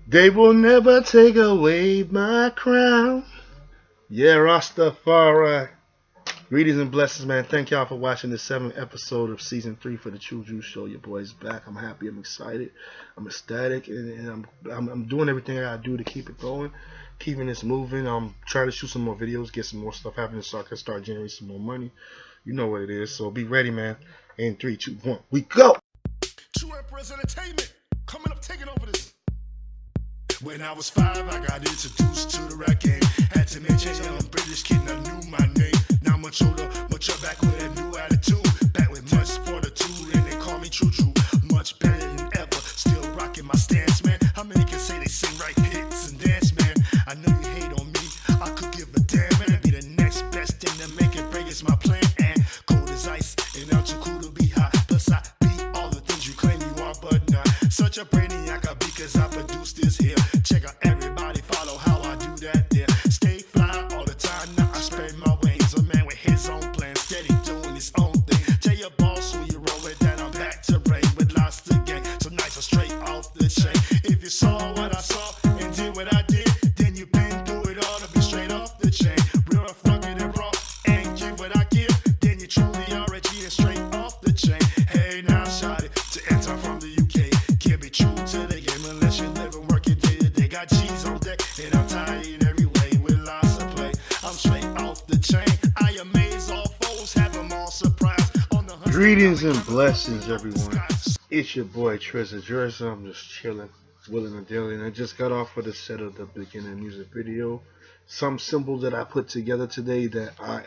They will never take away my crown. Yeah, Rastafari. Greetings and blessings, man. Thank y'all for watching the 7th episode of season 3 for the Tru-Dru show. Your boy's back. I'm happy. I'm excited. I'm ecstatic, and I'm doing everything I gotta do to keep it going, keeping this moving. I'm trying to shoot some more videos, get some more stuff happening, so I can start generating some more money. You know what it is. So be ready, man. In 3, 2, 1, we go. Tru Emperahz Entertainment coming up, taking over this. When I was 5, I got introduced to the rap game. Had to make change, young British kid, I knew my name. Now much older, mature, back with a new attitude. Back with much fortitude, and they call me Tru-Dru. Much better than ever, still rocking my stance, man. How many can say they sing right hits and dance, man? I know you hate on me, I could give a damn, man. Be the next best thing to make it break is my plan. And cold as ice, and I'm too cool to be hot. Plus I beat all the things you claim you are, but not. Such a brainiac I be, cause I produce this here. Check out everybody, follow how I do that there. Stay fly all the time, now I spread my wings. A man with his own plan, steady doing his own thing. Tell your boss who you roll with that I'm back to reign with lots to gain. So nice and straight off the chain. If you saw what I saw and did what I did, then you been through it all to be straight off the chain. Real rough, rugged and raw, and give what I give, then you truly are a G and straight off the chain. Hey now shot it to enter from the UK. Can't be true to the game unless you live and work it day to day. Got G's on deck and I'm tired in every way with lots of play. I'm straight off the chain. I amaze all foes, have them all surprised. On the Greetings and blessings, everyone. It's your boy Tru-Emperahz. I'm just chilling, willing and dealing. I just got off of the set of the beginning music video. Some symbols that I put together today that I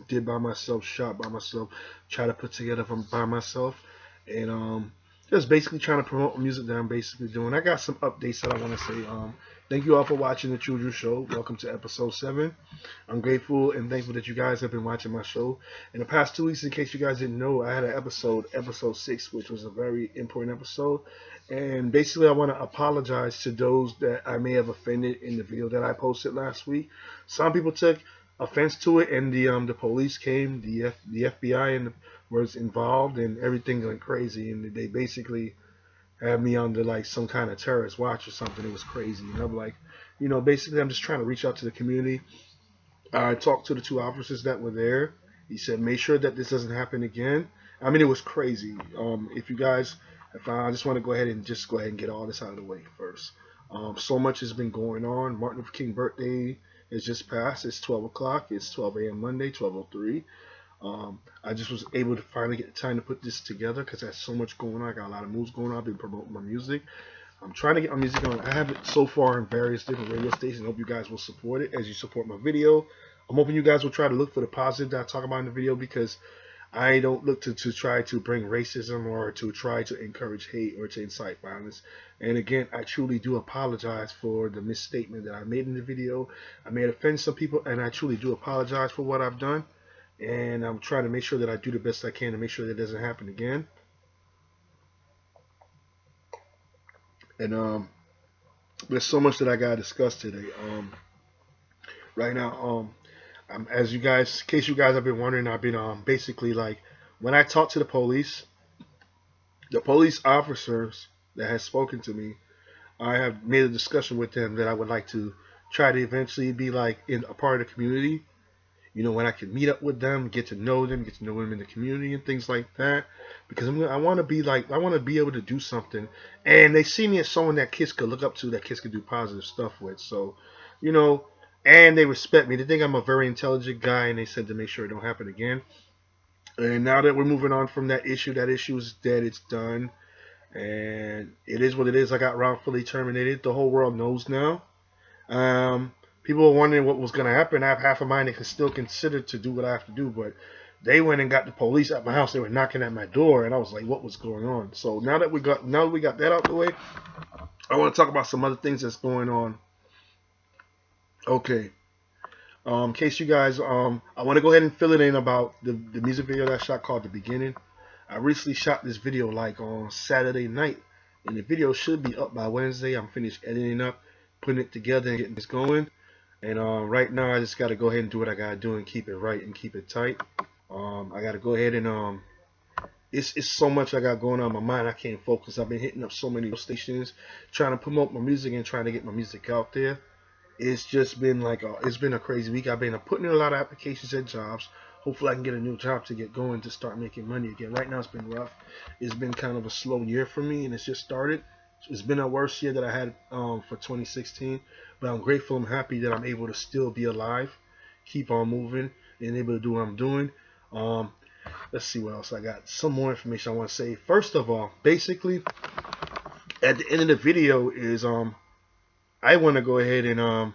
did by myself, shot by myself, try to put together from by myself, and just basically trying to promote music that I'm basically doing. I got some updates that I want to say. Thank you all for watching the Tru-Dru show. Welcome to episode 7. I'm grateful and thankful that you guys have been watching my show. In the past 2 weeks, in case you guys didn't know, I had an episode 6, which was a very important episode. And basically, I want to apologize to those that I may have offended in the video that I posted last week. Some people took offense to it, and the police came, the FBI and was involved, and everything went crazy, and they basically had me under like some kind of terrorist watch or something. It was crazy, and I'm like, basically, I'm just trying to reach out to the community. I talked to the 2 officers that were there. He said, make sure that this doesn't happen again. I mean, it was crazy. If you guys, if I just want to go ahead and get all this out of the way first. So much has been going on. Martin Luther King birthday is just passed. It's 12 o'clock. It's 12 a.m. Monday, 12:03. I just was able to finally get the time to put this together because there's so much going on. I got a lot of moves going on. I've been promoting my music. I'm trying to get my music on. I have it so far in various different radio stations. I hope you guys will support it as you support my video. I'm hoping you guys will try to look for the positive that I talk about in the video, because I don't look to try to bring racism or to try to encourage hate or to incite violence. And again, I truly do apologize for the misstatement that I made in the video. I may offend some people, and I truly do apologize for what I've done. And I'm trying to make sure that I do the best I can to make sure that doesn't happen again. And there's so much that I gotta discuss today. Right now, as you guys, in case you guys have been wondering, I've been basically like, when I talk to the police officers that has spoken to me, I have made a discussion with them that I would like to try to eventually be like in a part of the community. When I can meet up with them, get to know them in the community and things like that. Because I want to be able to do something, and they see me as someone that kids could look up to, that kids could do positive stuff with. So, and they respect me. They think I'm a very intelligent guy, and they said to make sure it don't happen again. And now that we're moving on from that issue is dead. It's done, and it is what it is. I got wrongfully terminated. The whole world knows now. People were wondering what was going to happen. I have half a mind that can still consider to do what I have to do, but they went and got the police at my house. They were knocking at my door, and I was like, "What was going on?" So now that we got that out the way, I want to talk about some other things that's going on. Okay. In case you guys, I want to go ahead and fill it in about the music video that I shot called "The Beginning." I recently shot this video like on Saturday night, and the video should be up by Wednesday. I'm finished editing up, putting it together, and getting this going. And right now, I just got to go ahead and do what I got to do and keep it right and keep it tight. I got to go ahead and it's so much I got going on in my mind. I can't focus. I've been hitting up so many stations, trying to promote my music and trying to get my music out there. It's just been like it's been a crazy week. I've been putting in a lot of applications at jobs. Hopefully, I can get a new job to get going to start making money again. Right now, it's been rough. It's been kind of a slow year for me, and it's just started. It's been a worse year that I had for 2016, but I'm grateful. I'm happy that I'm able to still be alive, keep on moving, and able to do what I'm doing. Um, let's see what else I got. Some more information I want to say. First of all, basically, at the end of the video is I want to go ahead and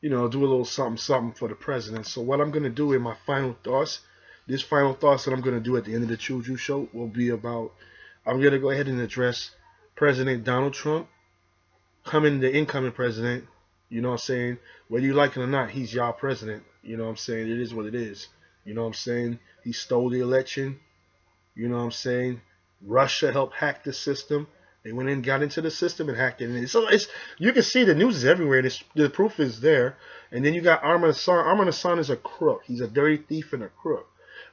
do a little something something for the president. So what I'm gonna do in my final thoughts, this final thoughts that I'm gonna do at the end of the Tru-Dru show will be about I'm gonna go ahead and address President Donald Trump, the incoming president. You know what I'm saying? Whether you like it or not, he's y'all president. You know what I'm saying? It is what it is. You know what I'm saying? He stole the election. You know what I'm saying? Russia helped hack the system. They went in, got into the system, and hacked it. And so you can see the news is everywhere. The proof is there. And then you got Armin Hassan. Armin Hassan is a crook. He's a dirty thief and a crook.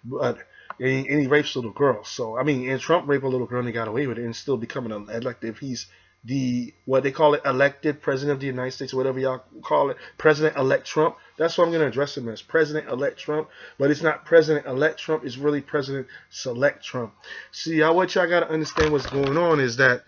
But and he rapes little girls. So I mean, and Trump raped a little girl and he got away with it, and still becoming an elected. He's the what they call it, elected president of the United States, or whatever y'all call it, President-elect Trump. That's what I'm going to address him as, President-elect Trump. But it's not President-elect Trump. It's really President-select Trump. See, what y'all got to understand what's going on is that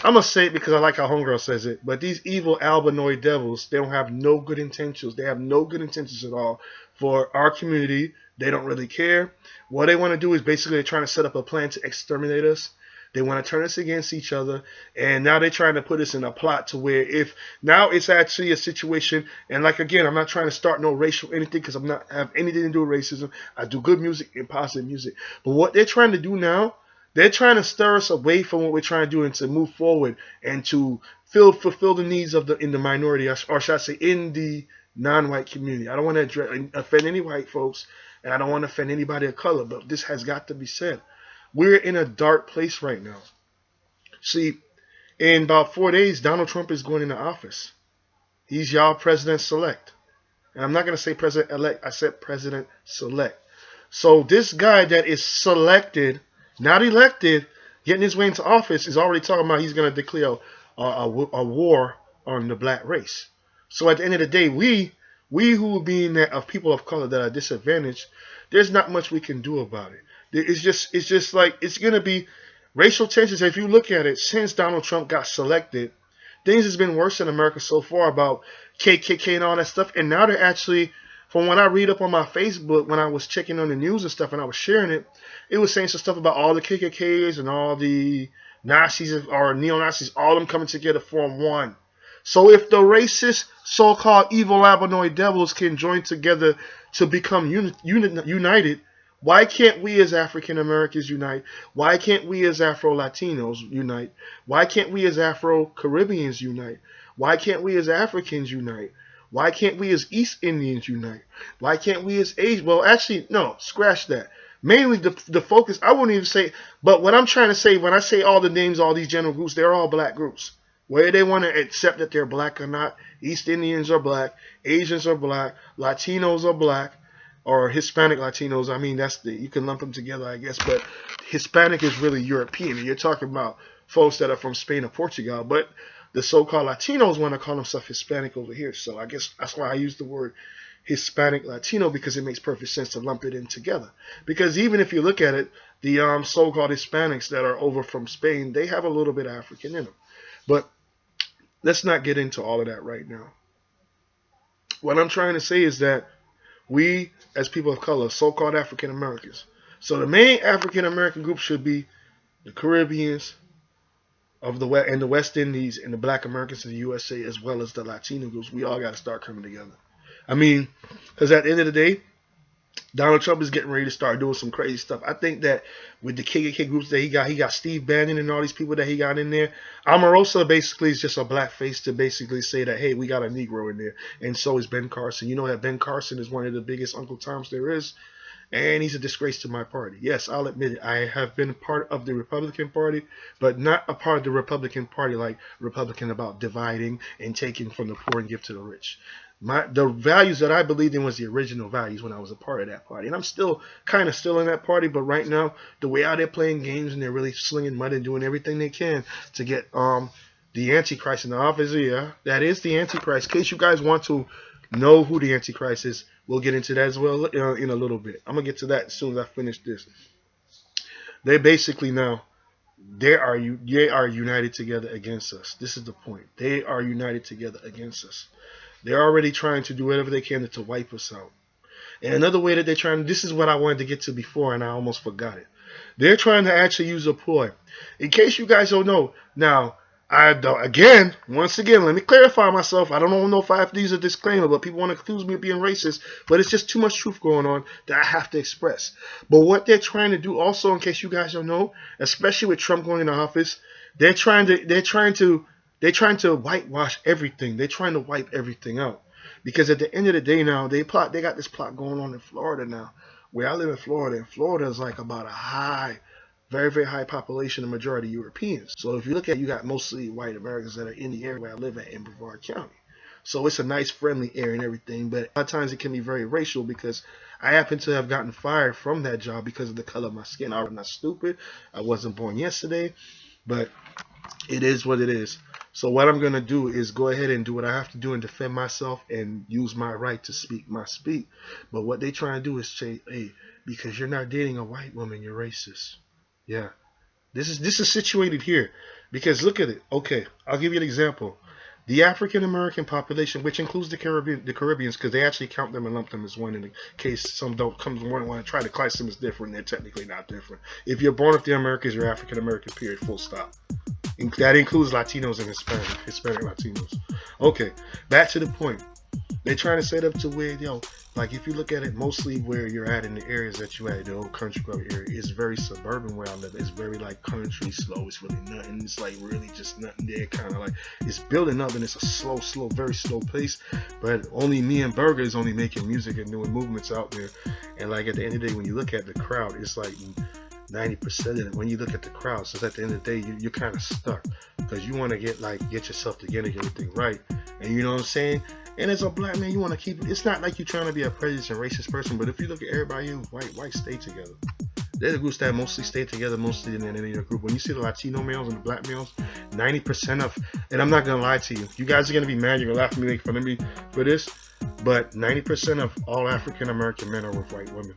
I'm going to say it because I like how Homegirl says it, but these evil albinoid devils, they don't have no good intentions. They have no good intentions at all for our community. They don't really care. What they want to do is basically they're trying to set up a plan to exterminate us. They want to turn us against each other, and now they're trying to put us in a plot to where if now it's actually a situation, and like again, I'm not trying to start no racial anything because I'm not have anything to do with racism. I do good music and positive music, but what they're trying to do now, they're trying to stir us away from what we're trying to do and to move forward and to fulfill the needs of in the minority, or should I say, in the non-white community. I don't want to offend any white folks, and I don't want to offend anybody of color, but this has got to be said. We're in a dark place right now. See, in about 4 days, Donald Trump is going into office. He's y'all president-select. And I'm not going to say president-elect. I said president-select. So this guy that is selected, not elected, getting his way into office, is already talking about he's going to declare a war on the black race. So at the end of the day, we who being of people of color that are disadvantaged, there's not much we can do about it. It's just like it's gonna be racial tensions. If you look at it, since Donald Trump got selected, things has been worse in America so far about KKK and all that stuff. And now they're actually, from what I read up on my Facebook when I was checking on the news and stuff and I was sharing it, it was saying some stuff about all the KKKs and all the Nazis or neo-Nazis, all of them coming together to form one. So if the racist, so-called evil albinoid devils can join together to become united, why can't we as African Americans unite? Why can't we as Afro-Latinos unite? Why can't we as Afro-Caribbeans unite? Why can't we as Africans unite? Why can't we as East Indians unite? Why can't we as Asian? Well, actually, no, scratch that. Mainly the focus, I wouldn't even say, but what I'm trying to say, when I say all the names, all these general groups, they're all black groups. Whether they want to accept that they're black or not, East Indians are black, Asians are black, Latinos are black, or Hispanic Latinos. I mean, you can lump them together, I guess. But Hispanic is really European. And you're talking about folks that are from Spain or Portugal. But the so-called Latinos want to call themselves Hispanic over here. So I guess that's why I use the word Hispanic Latino, because it makes perfect sense to lump it in together. Because even if you look at it, the so-called Hispanics that are over from Spain, they have a little bit of African in them. But let's not get into all of that right now. What I'm trying to say is that we, as people of color, so-called African Americans. So the main African American group should be the Caribbeans of the West and the West Indies and the Black Americans of the USA, as well as the Latino groups. We all got to start coming together. I mean, because at the end of the day, Donald Trump is getting ready to start doing some crazy stuff. I think that with the KKK groups that he got Steve Bannon and all these people that he got in there. Omarosa basically is just a black face to basically say that, hey, we got a Negro in there. And so is Ben Carson. You know that Ben Carson is one of the biggest Uncle Toms there is. And he's a disgrace to my party. Yes, I'll admit it. I have been a part of the Republican Party, but not a part of the Republican Party like Republican about dividing and taking from the poor and give to the rich. The values that I believed in was the original values when I was a part of that party, and I'm still kind of still in that party. But right now, the way out they're playing games and they're really slinging mud and doing everything they can to get the Antichrist in the office. Yeah, that is the Antichrist. In case you guys want to know who the Antichrist is, we'll get into that as well in a little bit. I'm gonna get to that as soon as I finish this. They basically now they are united together against us. This is the point. They are united together against us. They're already trying to do whatever they can to wipe us out. And another way that they're trying, this is what I wanted to get to before, and I almost forgot it. They're trying to actually use a ploy. In case you guys don't know, now, once again, let me clarify myself. I don't know if I have to use a disclaimer, but people want to accuse me of being racist. But it's just too much truth going on that I have to express. But what they're trying to do also, in case you guys don't know, especially with Trump going into office, they're trying to whitewash everything. They're trying to wipe everything out. Because at the end of the day now, they got this plot going on in Florida now. Where I live in Florida, and Florida is like about a very, very high population of majority Europeans. So if you look at it, you got mostly white Americans that are in the area where I live at in Brevard County. So it's a nice, friendly area and everything. But a lot of times it can be very racial because I happen to have gotten fired from that job because of the color of my skin. I'm not stupid. I wasn't born yesterday. But it is what it is. So what I'm going to do is go ahead and do what I have to do and defend myself and use my right to speak my speak. But what they try to do is say, hey, because you're not dating a white woman, you're racist. Yeah. This is situated here. Because look at it. Okay, I'll give you an example. The African American population, which includes the Caribbeans, because they actually count them and lump them as one in case some don't come want to try to class them as different. They're technically not different. If you're born with the Americas, you're African American, period, full stop. That includes Latinos and Hispanic Latinos. Okay, back to the point. They're trying to set up to where, like if you look at it, mostly where you're at in the areas that you're at, the old country club area, it's very suburban where I live. It's very like country, slow. It's really nothing. It's like really just nothing there. Kind of like it's building up and it's a slow, very slow pace. But only me and Burger is only making music and doing movements out there. And like at the end of the day, when you look at the crowd, it's like 90% of it. When you look at the crowd, so at the end of the day, you're kind of stuck because you want to get yourself together, get everything right, and you know what I'm saying. And as a black man, you want to keep it. It's not like you're trying to be a prejudiced and racist person, but if you look at everybody who's white stay together. They're the groups that mostly stay together, mostly in any group. When you see the Latino males and the black males, 90% of, and I'm not gonna lie to you, you guys are gonna be mad, you're gonna laugh at me, make fun of me for this, but 90% of all African American men are with white women.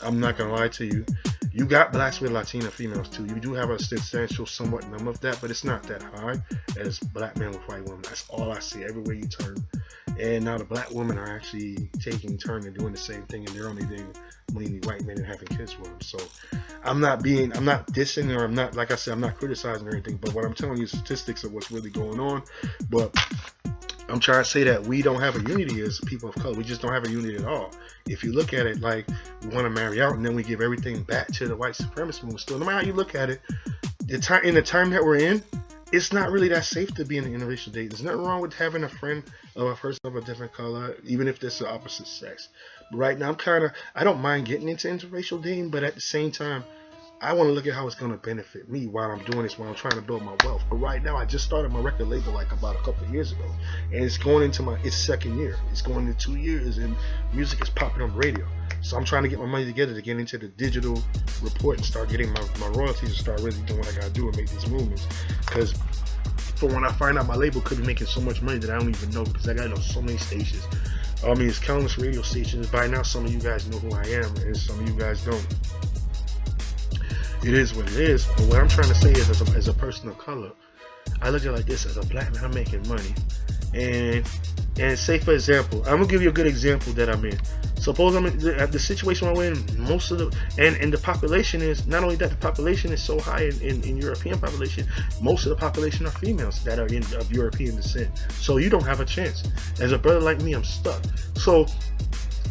I'm not gonna lie to you. You got blacks with Latina females too. You do have a substantial, somewhat number of that, but it's not that high as black men with white women. That's all I see everywhere you turn. And now the black women are actually taking turn and doing the same thing, and they're only dating mainly white men and having kids with them. So I'm not dissing, or I'm not, like I said, I'm not criticizing or anything, but what I'm telling you is statistics of what's really going on. But I'm trying to say that we don't have a unity as people of color. We just don't have a unity at all. If you look at it like we want to marry out and then we give everything back to the white supremacist movement. Still, no matter how you look at it, in the time that we're in, it's not really that safe to be in an interracial date. There's nothing wrong with having a friend of a person of a different color, even if it's the opposite sex. But right now, I don't mind getting into interracial dating, but at the same time, I want to look at how it's going to benefit me while I'm doing this, while I'm trying to build my wealth. But right now, I just started my record label like about a couple of years ago. And it's going into its second year. It's going into 2 years, and music is popping on the radio. So I'm trying to get my money together to get into the digital report and start getting my royalties and start really doing what I got to do and make these movements. Because for when I find out my label could be making so much money that I don't even know, because I got so many stations. I mean, it's countless radio stations. By now, some of you guys know who I am, and some of you guys don't. It is what it is. But what I'm trying to say is, as a person of color, I look at it like this: as a black man, I'm making money, and say for example, I'm gonna give you a good example that I'm in. Suppose I'm in the situation I'm in. Most of the and the population is not only that, the population is so high in European population. Most of the population are females that are of European descent. So you don't have a chance. As a brother like me, I'm stuck. So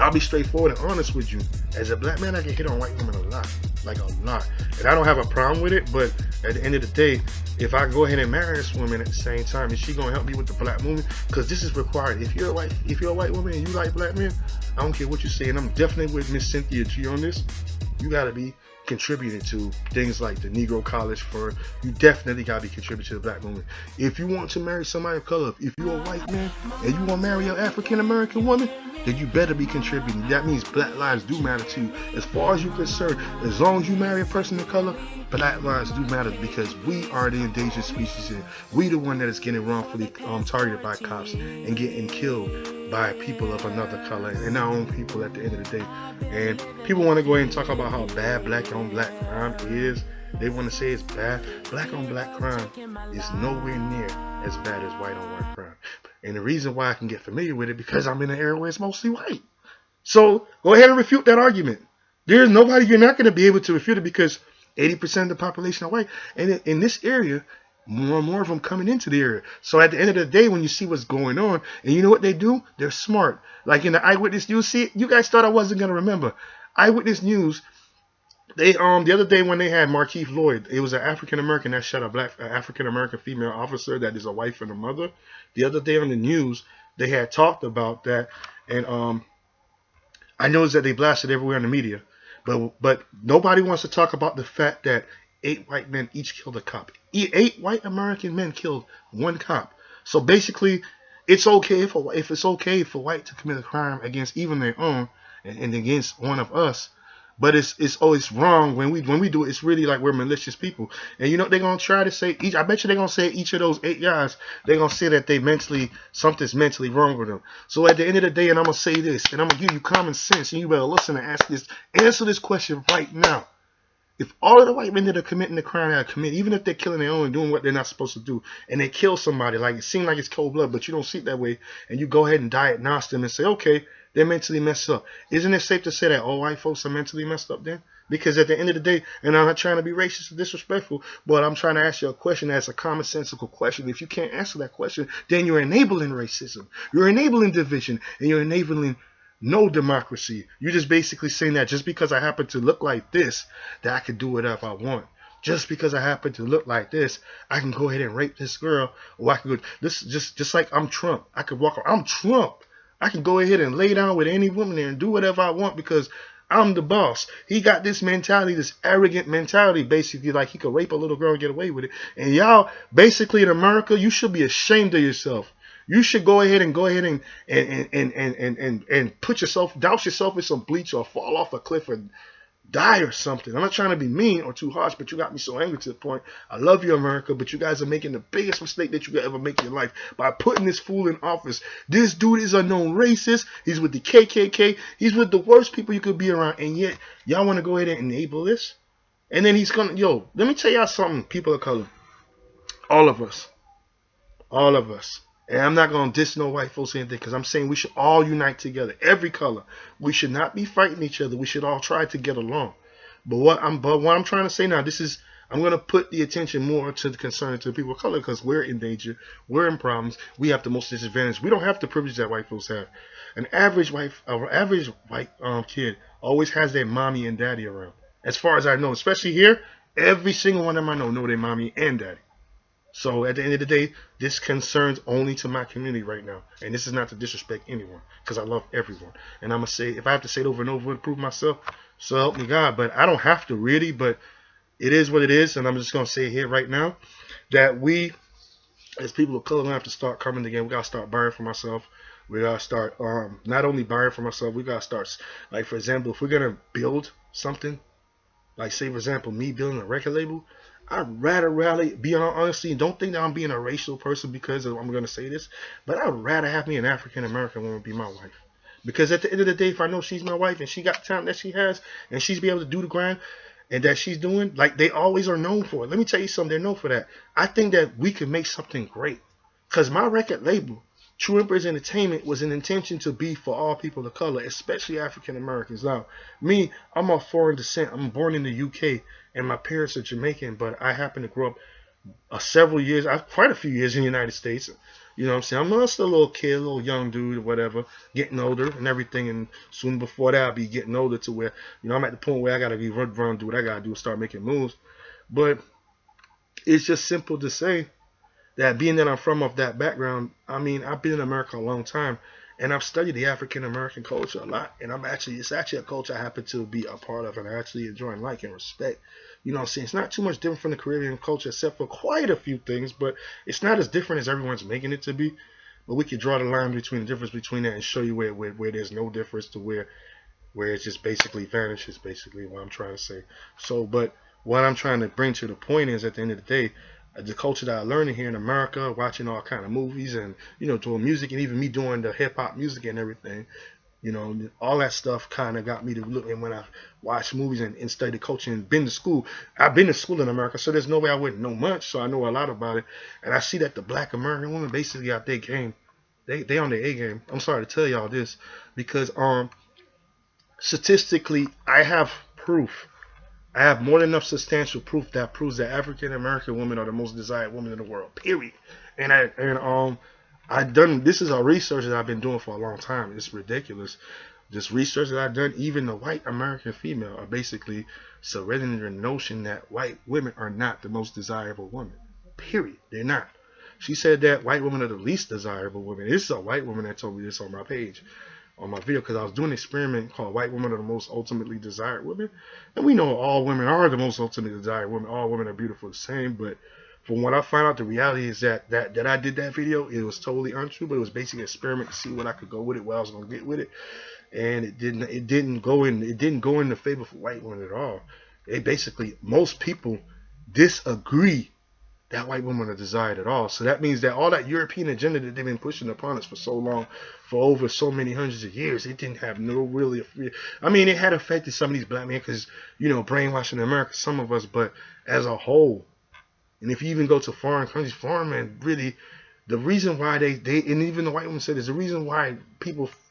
I'll be straightforward and honest with you. As a black man, I get hit on white women a lot. Like a lot. And I don't have a problem with it, but at the end of the day, if I go ahead and marry this woman at the same time, is she gonna help me with the black movement? Because this is required. If you're a white woman and you like black men, I don't care what you say, and I'm definitely with Miss Cynthia G on this. You gotta be contributing to things like the Negro College Fund. You definitely gotta be contributing to the black movement. If you want to marry somebody of color, if you're a white man and you want to marry an African American woman, then you better be contributing. That means black lives do matter to you. As far as you're concerned, as long as you marry a person of color, black lives do matter because we are the endangered species and we the one that is getting wrongfully targeted by cops and getting killed by people of another color and our own people at the end of the day. And people want to go ahead and talk about how bad black on black crime is. They want to say it's bad. Black on black crime is nowhere near as bad as white on white crime. And the reason why I can get familiar with it because I'm in an area where it's mostly white. So go ahead and refute that argument. There's nobody, you're not going to be able to refute it because 80% of the population are white. And in this area, more and more of them coming into the area. So at the end of the day, when you see what's going on, and you know what they do? They're smart. Like in the Eyewitness News, see, you guys thought I wasn't going to remember. Eyewitness News, they the other day when they had Markeith Lloyd, it was an African American that shot a black African American female officer that is a wife and a mother. The other day on the news, they had talked about that, and I noticed that they blasted everywhere in the media, but nobody wants to talk about the fact that 8 white men each killed a cop. 8 white American men killed 1 cop. So basically, it's okay if it's okay for white to commit a crime against even their own and against one of us. But it's always wrong when we do it. It's really like we're malicious people. And you know what they're gonna try to say? I bet you they're gonna say each of those 8 guys. They're gonna say that something's mentally wrong with them. So at the end of the day, and I'm gonna say this, and I'm gonna give you common sense, and you better listen and answer this question right now. If all of the white men that are committing the crime that are committing, even if they're killing their own and doing what they're not supposed to do, and they kill somebody, like it seems like it's cold blood, but you don't see it that way, and you go ahead and diagnose them and say, okay, they're mentally messed up. Isn't it safe to say that all white folks are mentally messed up then? Because at the end of the day, and I'm not trying to be racist or disrespectful, but I'm trying to ask you a question that's a commonsensical question. If you can't answer that question, then you're enabling racism. You're enabling division, and you're enabling no democracy. You're just basically saying that just because I happen to look like this, that I can do whatever I want. Just because I happen to look like this, I can go ahead and rape this girl, or I can go this just like I'm Trump. I could walk around. I'm Trump. I can go ahead and lay down with any woman there and do whatever I want because I'm the boss. He got this mentality, this arrogant mentality, basically like he could rape a little girl and get away with it. And y'all, basically in America, you should be ashamed of yourself. You should go ahead and put yourself, douse yourself in some bleach or fall off a cliff or die or something. I'm not trying to be mean or too harsh, but you got me so angry to the point. I love you, America, but you guys are making the biggest mistake that you could ever make in your life by putting this fool in office. This dude is a known racist. He's with the KKK. He's with the worst people you could be around, and yet y'all want to go ahead and enable this? And then he's gonna, let me tell y'all something, people of color. All of us. And I'm not going to diss no white folks or anything because I'm saying we should all unite together. Every color. We should not be fighting each other. We should all try to get along. But what I'm trying to say now, I'm going to put the attention more to the concern to the people of color because we're in danger. We're in problems. We have the most disadvantage. We don't have the privilege that white folks have. An average white kid always has their mommy and daddy around. As far as I know, especially here, every single one of them I know their mommy and daddy. So at the end of the day, this concerns only to my community right now. And this is not to disrespect anyone because I love everyone. And I'm going to say, if I have to say it over and over to prove myself, so help me God. But I don't have to really, but it is what it is. And I'm just going to say here right now that we, as people of color, have to start coming together. We got to start buying for myself. We got to start not only buying for myself, we got to start, like, for example, if we're going to build something, like, say, for example, me building a record label, I'd rather be on honesty. Don't think that I'm being a racial person because I'm going to say this, but I'd rather have me an African American woman be my wife. Because at the end of the day, if I know she's my wife and she got the talent that she has and she's be able to do the grind and that she's doing, like they always are known for it. Let me tell you something, they're known for that. I think that we can make something great. Because my record label, Tru Emperahz Entertainment, was an intention to be for all people of color, especially African Americans. Now, me, I'm of foreign descent. I'm born in the UK, and my parents are Jamaican, but I happen to grow up quite a few years in the United States. You know what I'm saying? I'm just a little kid, a little young dude or whatever, getting older and everything. And soon before that, I'll be getting older to where, I'm at the point where I got to be run, do what I got to do, and start making moves. But it's just simple to say that being that I'm from that background, I mean, I've been in America a long time, and I've studied the African American culture a lot, and it's actually a culture I happen to be a part of, and I actually enjoy and like and respect. You know what I'm saying? It's not too much different from the Caribbean culture, except for quite a few things, but it's not as different as everyone's making it to be. But we could draw the line between the difference between that and show you where there's no difference to where it just basically vanishes, basically what I'm trying to say. So, but what I'm trying to bring to the point is, at the end of the day, the culture that I learned here in America, watching all kind of movies and, doing music, and even me doing the hip hop music and everything, all that stuff kind of got me to look. And when I watch movies and study the culture and been to school, I've been to school in America, so there's no way I wouldn't know much. So I know a lot about it, and I see that the Black American women basically got their game. They on their A game. I'm sorry to tell y'all this, because statistically, I have proof. I have more than enough substantial proof that proves that African American women are the most desired women in the world. Period. I done this is a research that I've been doing for a long time. It's ridiculous. This research that I've done, even the white American female are basically surrendering the notion that white women are not the most desirable women. Period. They're not. She said that white women are the least desirable women. This is a white woman that told me this on my page, on my video, because I was doing an experiment called "White Women Are the Most Ultimately Desired Women," and we know all women are the most ultimately desired women. All women are beautiful the same, but from what I found out, the reality is that I did that video, it was totally untrue, but it was basically an experiment to see what I could go with it, what I was gonna get with it, and it didn't go in the favor for white women at all. Most people disagree that white women are desired at all. So that means that all that European agenda that they've been pushing upon us for so long, for over so many hundreds of years, it didn't have no really. I mean, it had affected some of these black men because, brainwashing in America, some of us, but as a whole, and if you even go to foreign countries, foreign men really, the reason why they and even the white women said, is the reason why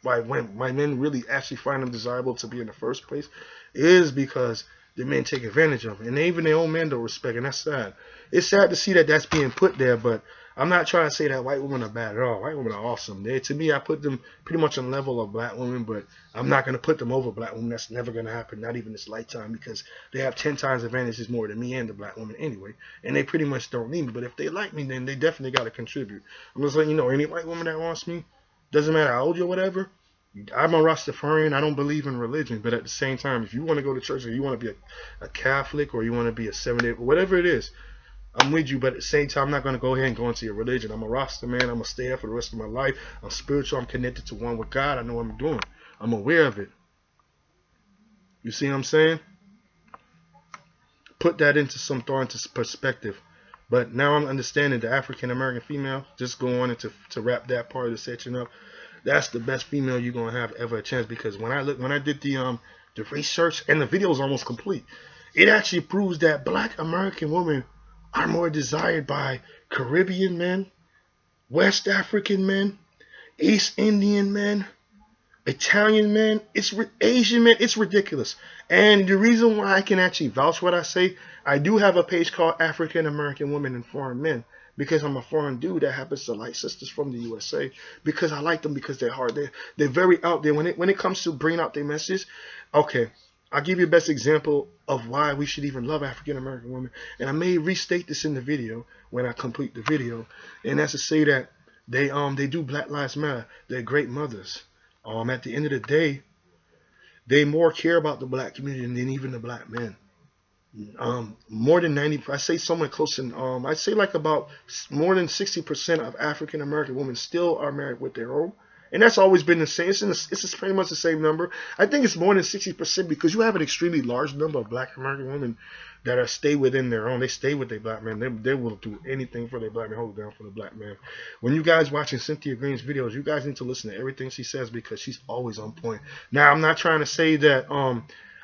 white men really actually find them desirable to be in the first place is because the men take advantage of it, and even their own men don't respect, and that's sad. It's sad to see that that's being put there, but I'm not trying to say that white women are bad at all. White women are awesome. To me, I put them pretty much on the level of black women, but I'm not going to put them over black women. That's never going to happen, not even this lifetime, because they have 10 times advantages more than me and the black woman anyway, and they pretty much don't need me. But if they like me, then they definitely got to contribute. I'm just letting you know, any white woman that wants me, doesn't matter how old you or whatever, I'm a Rastafarian. I don't believe in religion, but at the same time, if you want to go to church or you want to be a Catholic or you want to be a Seventh-day, whatever it is, I'm with you. But at the same time, I'm not going to go ahead and go into your religion. I'm a Rasta man. I'm going to stay there for the rest of my life. I'm spiritual. I'm connected to one with God. I know what I'm doing. I'm aware of it. You see what I'm saying? Put that into some thought, into perspective. But now I'm understanding the African American female. Just go on into to wrap that part of the section up. That's the best female you're gonna have ever a chance, because when I did the research, and the video is almost complete, it actually proves that black American women are more desired by Caribbean men, West African men, East Indian men, Italian men, Asian men. It's ridiculous. And the reason why I can actually vouch what I say, I do have a page called African American Women and Foreign Men, because I'm a foreign dude that happens to like sisters from the USA, because I like them, because they're hard. They're very out there when it comes to bringing out their message. Okay, I'll give you the best example of why we should even love African American women, and I may restate this in the video when I complete the video, and that's to say that they do Black Lives Matter. They're great mothers. At the end of the day, they more care about the black community than even the black men. More than 90, I say somewhere close to, I say like about more than 60% of African American women still are married with their home. And that's always been the same. It's pretty much the same number. I think it's more than 60%, because you have an extremely large number of black American women that stay within their own. They stay with their black man. They will do anything for their black man, hold it down for the black man. When you guys watching Cynthia Green's videos, you guys need to listen to everything she says, because she's always on point. Now, I'm not trying to say that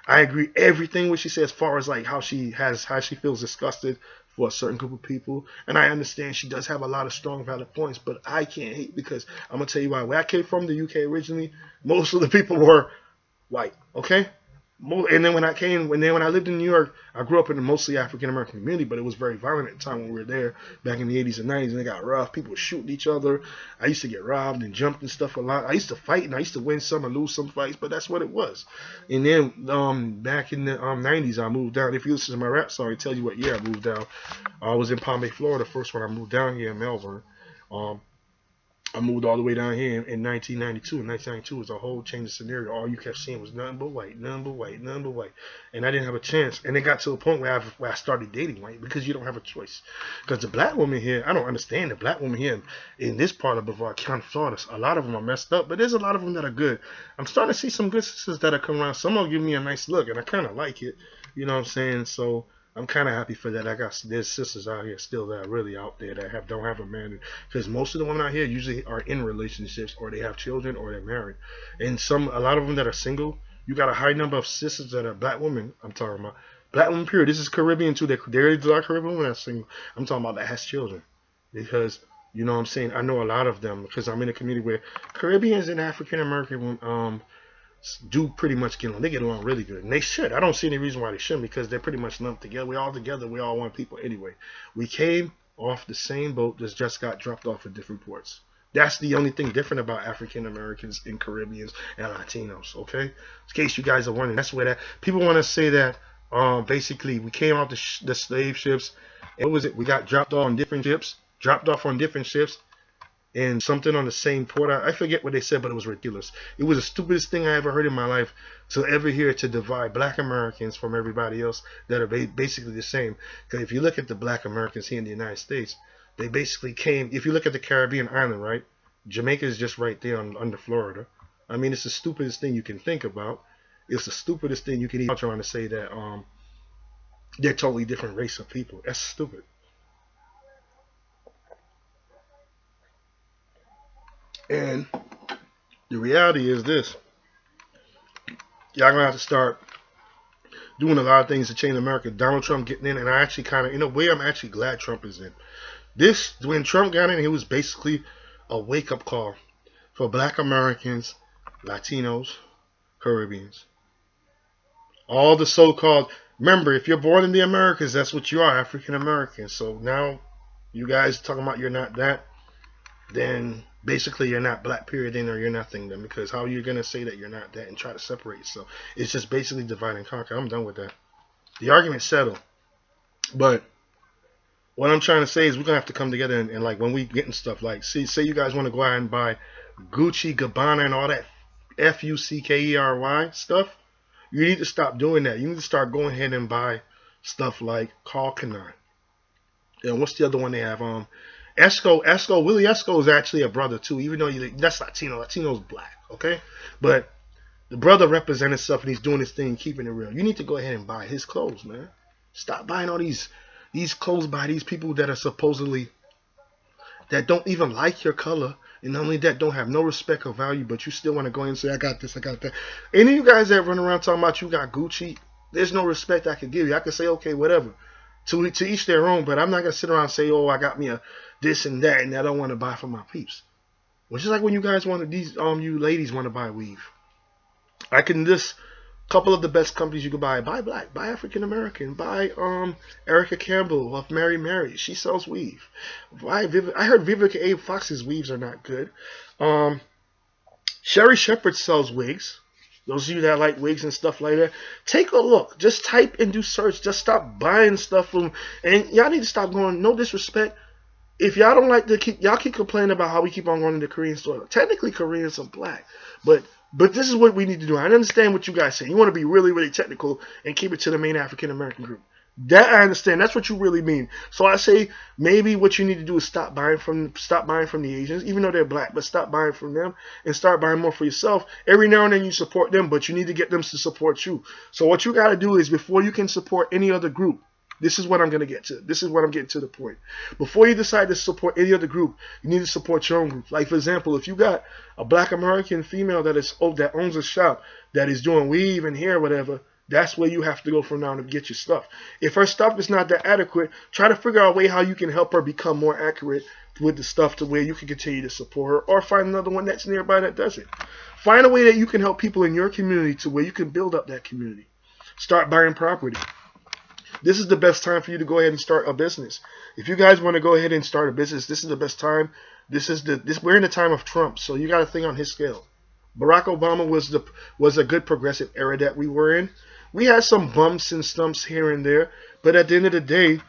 I agree everything what she says, as far as like how she feels disgusted for a certain group of people, and I understand she does have a lot of strong, valid points, but I can't hate, because I'm gonna tell you why. Where I came from, the UK originally, most of the people were white. Okay, and then when I lived in New York, I grew up in a mostly African American community, but it was very violent at the time when we were there, back in the 80s and 90s, and it got rough. People were shooting each other. I used to get robbed and jumped and stuff a lot. I used to fight, and I used to win some and lose some fights, but that's what it was. And then back in the 90s, I moved down. If you listen to my rap song, it tells you what year I moved down. I was in Palm Bay, Florida, first when I moved down here in Melbourne. I moved all the way down here in 1992. In 1992 was a whole change of scenario. All you kept seeing was nothing but white, nothing but white, nothing but white. And I didn't have a chance. And it got to a point where I started dating white because you don't have a choice. Because the black woman here, I don't understand the black woman here in this part of Brevard County, Florida. A lot of them are messed up, but there's a lot of them that are good. I'm starting to see some good sisters that are coming around. Some will give me a nice look, and I kind of like it. You know what I'm saying? So I'm kind of happy for that. There's sisters out here still that are really out there that don't have a man, because most of the women out here usually are in relationships or they have children or they're married, and a lot of them that are single. You got a high number of sisters that are black women. I'm talking about black women. Period. This is Caribbean too. There is a Caribbean women that's single. I'm talking about that has children, because you know what I'm saying. I know a lot of them because I'm in a community where Caribbeans and African American do pretty much get along. They get along really good, and they should. I don't see any reason why they shouldn't, because they're pretty much lumped together. We're all together. We all one people anyway. We came off the same boat, just got dropped off at different ports. That's the only thing different about African Americans and Caribbeans and Latinos. Okay, in case you guys are wondering, that's where that people want to say that. Basically, we came off the slave ships. And what was it? We got dropped off on different ships. And something on the same port. I forget what they said, but it was ridiculous. It was the stupidest thing I ever heard in my life to ever hear, to divide black Americans from everybody else that are basically the same. Because if you look at the black Americans here in the United States, they basically came, if you look at the Caribbean island, right? Jamaica is just right there under Florida. I mean, it's the stupidest thing you can think about. It's the stupidest thing you can even trying to say that they're totally different race of people. That's stupid. And the reality is this. Y'all gonna have to start doing a lot of things to change America. Donald Trump getting in, and I actually kind of, in a way, I'm actually glad Trump is in. When Trump got in, it was basically a wake-up call for black Americans, Latinos, Caribbeans. All the so-called, remember, if you're born in the Americas, that's what you are, African American. So now you guys talking about you're not that, then basically you're not black, period, then, or you're nothing then, because how are you going to say that you're not that and try to separate yourself? It's just basically divide and conquer. I'm done with that. The argument's settled. But what I'm trying to say is we're going to have to come together and like when we getting stuff, like say you guys want to go out and buy Gucci, Gabbana, and all that FUCKERY stuff, you need to stop doing that. You need to start going ahead and buy stuff like Carl Kanan. And what's the other one they have? Esco, Willie Esco is actually a brother too, even though that's Latino. Latino's black, okay? But the brother represents himself and he's doing his thing, keeping it real. You need to go ahead and buy his clothes, man. Stop buying all these clothes by these people that are supposedly, that don't even like your color, and not only that, don't have no respect or value, but you still want to go in and say, I got this, I got that. Any of you guys that run around talking about you got Gucci, there's no respect I could give you. I could say, okay, whatever. To each their own, but I'm not going to sit around and say, oh, I got me a this and that, and I don't want to buy for my peeps. Which is like when you guys you ladies want to buy weave. I can list a couple of the best companies you could buy. Buy black, buy African American, buy Erica Campbell of Mary Mary. She sells weave. I heard Vivica A. Fox's weaves are not good. Sherry Shepherd sells wigs. Those of you that like wigs and stuff like that, take a look. Just type and do search. Just stop buying stuff from. And y'all need to stop going. No disrespect. If y'all don't like y'all keep complaining about how we keep on going to the Korean store. Technically, Koreans are black, but this is what we need to do. I understand what you guys say. You want to be really, really technical and keep it to the main African American group. That I understand. That's what you really mean. So I say maybe what you need to do is stop buying from the Asians, even though they're black, but stop buying from them and start buying more for yourself. Every now and then you support them, but you need to get them to support you. So what you got to do is, before you can support any other group, this is what I'm going to get to. This is what I'm getting to the point. Before you decide to support any other group, you need to support your own group. Like, for example, if you got a black American female that owns a shop that is doing weave and hair, whatever, that's where you have to go from now to get your stuff. If her stuff is not that adequate, try to figure out a way how you can help her become more accurate with the stuff to where you can continue to support her, or find another one that's nearby that does it. Find a way that you can help people in your community to where you can build up that community. Start buying property. This is the best time for you to go ahead and start a business. If you guys want to go ahead and start a business, this is the best time. We're in the time of Trump, so you got to think on his scale. Barack Obama was a good progressive era that we were in. We had some bumps and stumps here and there, but at the end of the day,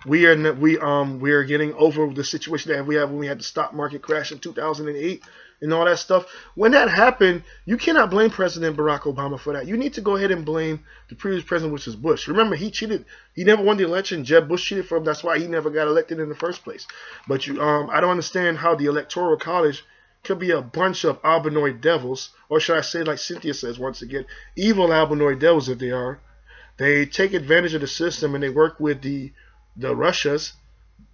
we are getting over the situation that we had when we had the stock market crash in 2008 and all that stuff. When that happened, you cannot blame President Barack Obama for that. You need to go ahead and blame the previous president, which is Bush. Remember, he cheated. He never won the election. Jeb Bush cheated for him. That's why he never got elected in the first place. But I don't understand how the Electoral College could be a bunch of Albanoid devils, or should I say, like Cynthia says once again, evil Albanoid devils if they are. They take advantage of the system and they work with the Russias.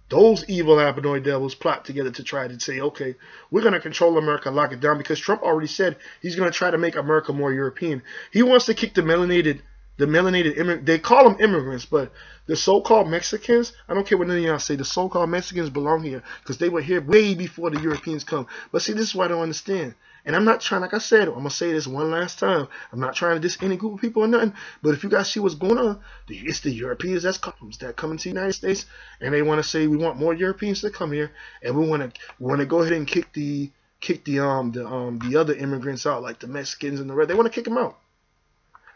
Those evil Albanoid devils plot together to try to say, okay, we're going to control America, lock it down, because Trump already said he's going to try to make America more European. He wants to kick the melanated immigrants. They call them immigrants, but the so-called Mexicans, I don't care what none of y'all say, the so-called Mexicans belong here because they were here way before the Europeans come. But see, this is what I don't understand. And I'm not trying, like I said, I'm going to say this one last time. I'm not trying to diss any group of people or nothing. But if you guys see what's going on, it's the Europeans that come to the United States. And they want to say we want more Europeans to come here. And we want to go ahead and kick the other immigrants out, like the Mexicans and the rest. They want to kick them out.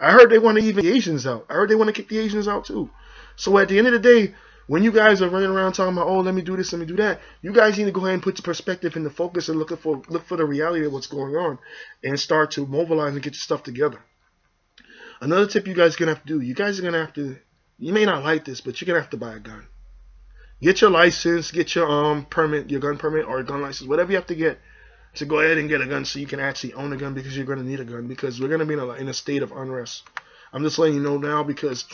I heard they want to even the Asians out. I heard they want to kick the Asians out too. So at the end of the day, when you guys are running around talking about, oh, let me do this, let me do that, you guys need to go ahead and put your perspective into focus and look for the reality of what's going on and start to mobilize and get your stuff together. Another tip you guys are going to have to do, you guys are going to have to, you may not like this, but you're going to have to buy a gun. Get your license, get your permit, your gun permit or gun license, whatever you have to get to go ahead and get a gun so you can actually own a gun, because you're going to need a gun, because we're going to be in a state of unrest. I'm just letting you know now, because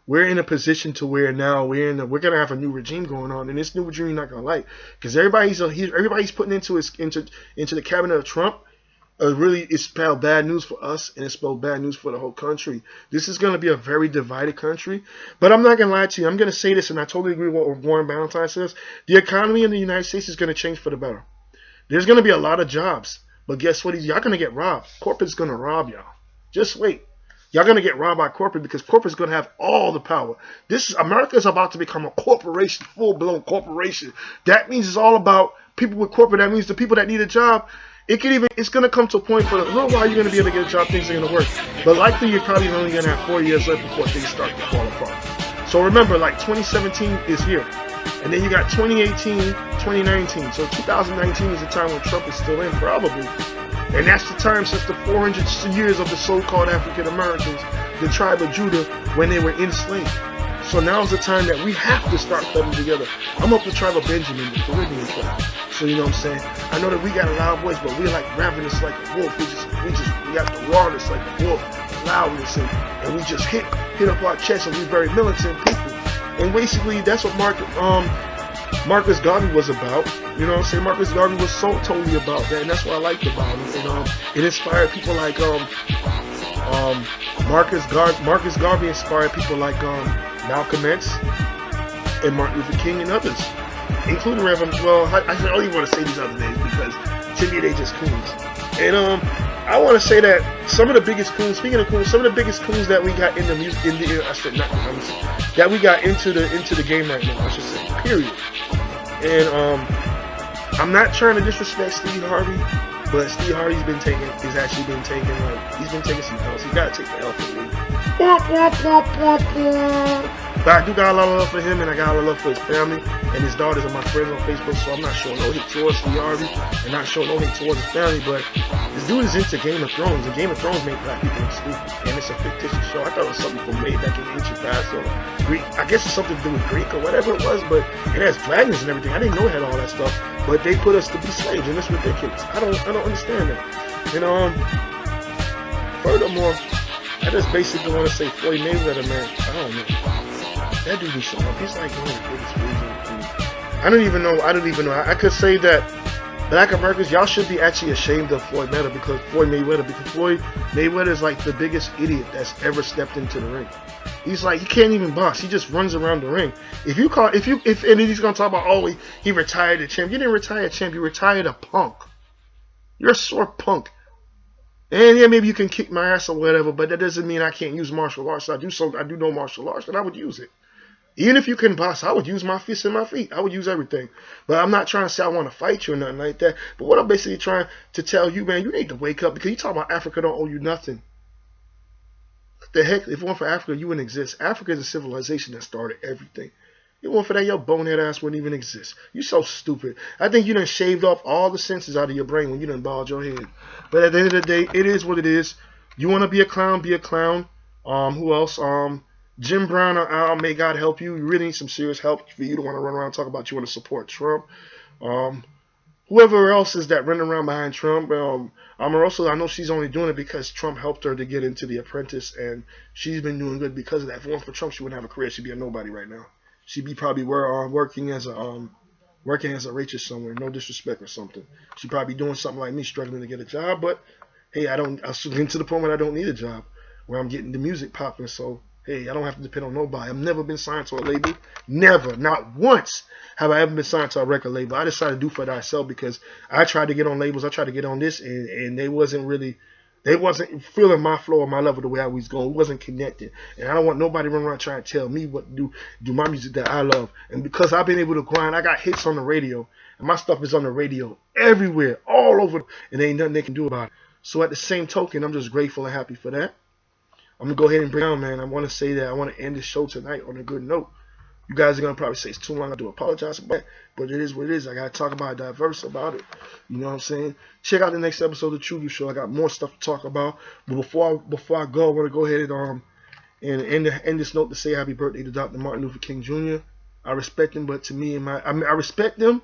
we're in a position to where now we're going to have a new regime going on, and this new regime you're not going to like, because everybody's putting into the cabinet of Trump. Really, it spelled bad news for us, and it spelled bad news for the whole country. This is going to be a very divided country. But I'm not going to lie to you. I'm going to say this, and I totally agree with what Warren Ballantyne says. The economy in the United States is going to change for the better. There's going to be a lot of jobs, but guess what? Y'all going to get robbed. Corporate's going to rob y'all. Just wait. Y'all going to get robbed by corporate, because corporate's going to have all the power. America is about to become a corporation, full-blown corporation. That means it's all about people with corporate. That means the people that need a job. It's going to come to a point for a little while you're going to be able to get a job, things are going to work. But likely you're probably only going to have 4 years left before things start to fall apart. So remember, like 2017 is here. And then you got 2018, 2019. So 2019 is the time when Trump is still in, probably. And that's the time since the 400 years of the so-called African Americans, the tribe of Judah, when they were enslaved. So now's the time that we have to start clubbing together. I'm up the tribe of Benjamin, the Caribbean tribe. So you know what I'm saying? I know that we got a loud voice, but we're like ravenous like a wolf. We got the rawness like a wolf, loudness, and we just hit up our chest, and we're very militant people. And basically, that's what Marcus Garvey was about. You know what I'm saying? Marcus Garvey was so totally about that, and that's what I liked about him. And it inspired people like Marcus Garvey inspired people like Malcolm X and Martin Luther King and others, including Reverend. Well, I don't even want to say these other names because to me they just coons. And I want to say that some of the biggest coons. Speaking of coons, some of the biggest coons that we got in the music, that we got into the game right now, I should say. Period. And I'm not trying to disrespect Steve Harvey, but Steve Harvey's actually been taking some L's. He gotta take the L for the league. But I do got a lot of love for him, and I got a lot of love for his family, and his daughters are my friends on Facebook, so I'm not showing no hate towards Steve Harvey, and not showing no hate towards his family, but this dude is into Game of Thrones, and Game of Thrones made black people look stupid, and it's a fictitious show. I thought it was something people made back in the ancient past, or Greek. I guess it's something to do with Greek or whatever it was, but it has dragons and everything. I didn't know it had all that stuff, but they put us to be slaves, and it's ridiculous. I don't understand that. And furthermore, I just basically want to say Floyd Mayweather, man, I don't know. That dude needs some help. He's like one of the biggest fools. I don't even know. I could say that Black Americans, y'all should be actually ashamed of Floyd Mayweather, because Floyd Mayweather is like the biggest idiot that's ever stepped into the ring. He's like, he can't even box. He just runs around the ring. And he's gonna talk about, oh, he retired a champ. You didn't retire a champ. You retired a punk. You're a sore punk. And yeah, maybe you can kick my ass or whatever, but that doesn't mean I can't use martial arts. I do know martial arts, and I would use it. Even if you can box, I would use my fists and my feet. I would use everything. But I'm not trying to say I want to fight you or nothing like that. But what I'm basically trying to tell you, man, you need to wake up, because you talk about Africa don't owe you nothing. the heck? If it weren't for Africa, you wouldn't exist. Africa is a civilization that started everything. If it weren't for that, your bonehead ass wouldn't even exist. You so stupid. I think you done shaved off all the senses out of your brain when you done bald your head. But at the end of the day, it is what it is. You want to be a clown, be a clown. Who else? Jim Brown or Al, may God help you. You really need some serious help for you to want to run around and talk about you want to support Trump. Um, Whoever else is that running around behind Trump, Omarosa, I know she's only doing it because Trump helped her to get into The Apprentice, and she's been doing good because of that. If it weren't for Trump, she wouldn't have a career. She'd be a nobody right now. She'd be probably working as a waitress somewhere. No disrespect or something. She'd probably be doing something like me, struggling to get a job. But hey, I'm getting to the point where I don't need a job, where I'm getting the music popping. So hey, I don't have to depend on nobody. I've never been signed to a label. Never, not once have I ever been signed to a record label. I decided to do for thyself because I tried to get on labels. I tried to get on this, and they wasn't feeling my flow or my level the way I was going. It wasn't connected. And I don't want nobody running around trying to tell me what to do my music that I love. And because I've been able to grind, I got hits on the radio. And my stuff is on the radio everywhere, all over. And there ain't nothing they can do about it. So at the same token, I'm just grateful and happy for that. I'm going to go ahead and bring it down, man. I want to say that I want to end the show tonight on a good note. You guys are going to probably say it's too long. I do apologize for that. But it is what it is. I got to talk about it, diverse about it. You know what I'm saying? Check out the next episode of the Tru-Dru Show. I got more stuff to talk about. But before I go, I want to go ahead and end this note to say happy birthday to Dr. Martin Luther King Jr. I respect him, but to me, I respect him,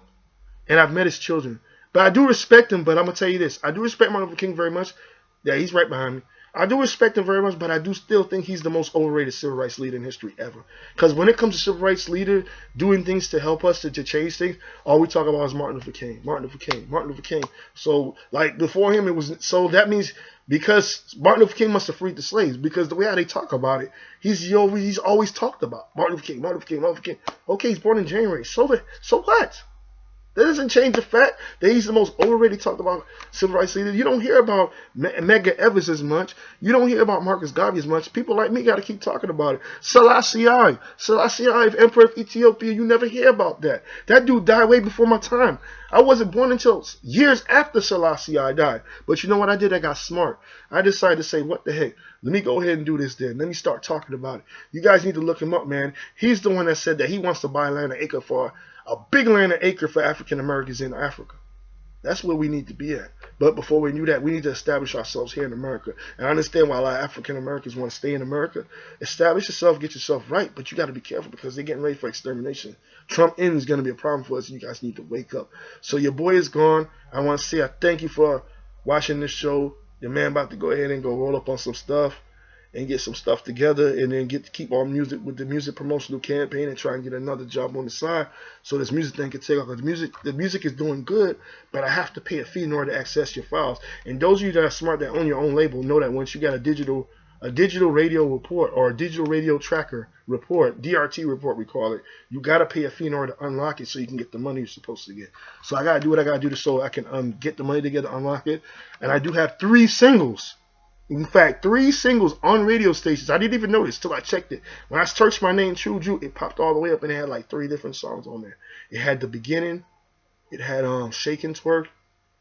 and I've met his children. But I do respect him, but I'm going to tell you this. I do respect Martin Luther King very much. Yeah, he's right behind me. I do respect him very much, but I do still think he's the most overrated civil rights leader in history ever. Because when it comes to civil rights leader doing things to help us to change things, all we talk about is Martin Luther King, Martin Luther King, Martin Luther King. So like before him, that means because Martin Luther King must have freed the slaves, because the way how they talk about it, he's always talked about Martin Luther King, Martin Luther King, Martin Luther King. Okay, he's born in January. So what? That doesn't change the fact that he's the most overrated talked about civil rights leader. You don't hear about Medgar Evers as much. You don't hear about Marcus Garvey as much. People like me got to keep talking about it. Selassie I, Emperor of Ethiopia, you never hear about that. That dude died way before my time. I wasn't born until years after Selassie I died. But you know what I did? I got smart. I decided to say, what the heck? Let me go ahead and do this then. Let me start talking about it. You guys need to look him up, man. He's the one that said that he wants to buy land an acre for a big land an acre for African Americans in Africa. That's where we need to be at. But before we do that, we need to establish ourselves here in America. And I understand why a lot of African Americans want to stay in America. Establish yourself, get yourself right, but you got to be careful because they're getting ready for extermination. Trump in is going to be a problem for us, and you guys need to wake up. So your boy is gone. I want to say I thank you for watching this show. Your man about to go ahead and go roll up on some stuff and get some stuff together, and then keep on music with the music promotional campaign and try and get another job on the side so this music thing can take off. The music is doing good, but I have to pay a fee in order to access your files. And those of you that are smart that own your own label know that once you got a digital radio report or a digital radio tracker report, DRT report we call it, you got to pay a fee in order to unlock it so you can get the money you're supposed to get. So I got to do what I got to do so I can get the money together, unlock it. And I do have 3 singles. In fact, 3 singles on radio stations. I didn't even notice till I checked it. When I searched my name, Tru-Dru, it popped all the way up and it had like 3 different songs on there. It had The Beginning, it had Shake and Twerk,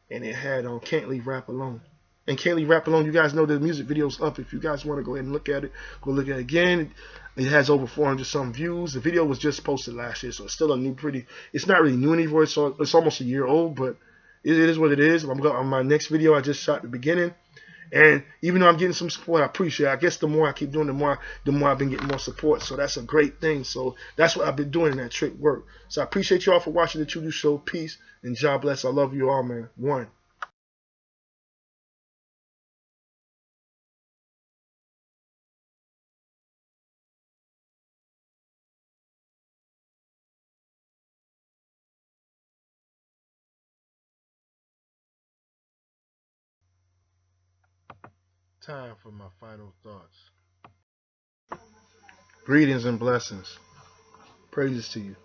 and it had Can't Leave Rap Alone. And Can't Leave Rap Alone, you guys know the music video's up. If you guys want to go ahead and look at it, go look at it again. It has over 400 some views. The video was just posted last year, so it's still it's not really new anymore. So it's almost a year old, but it is what it is. On my next video, I just shot The Beginning. And even though I'm getting some support, I appreciate it. I guess the more I keep doing, the more I've been getting more support. So that's a great thing. So that's what I've been doing in that trick work. So I appreciate you all for watching the Tru-Dru Show. Peace and God bless. I love you all, man. 1. Time for my final thoughts. Greetings and blessings. Praises to you.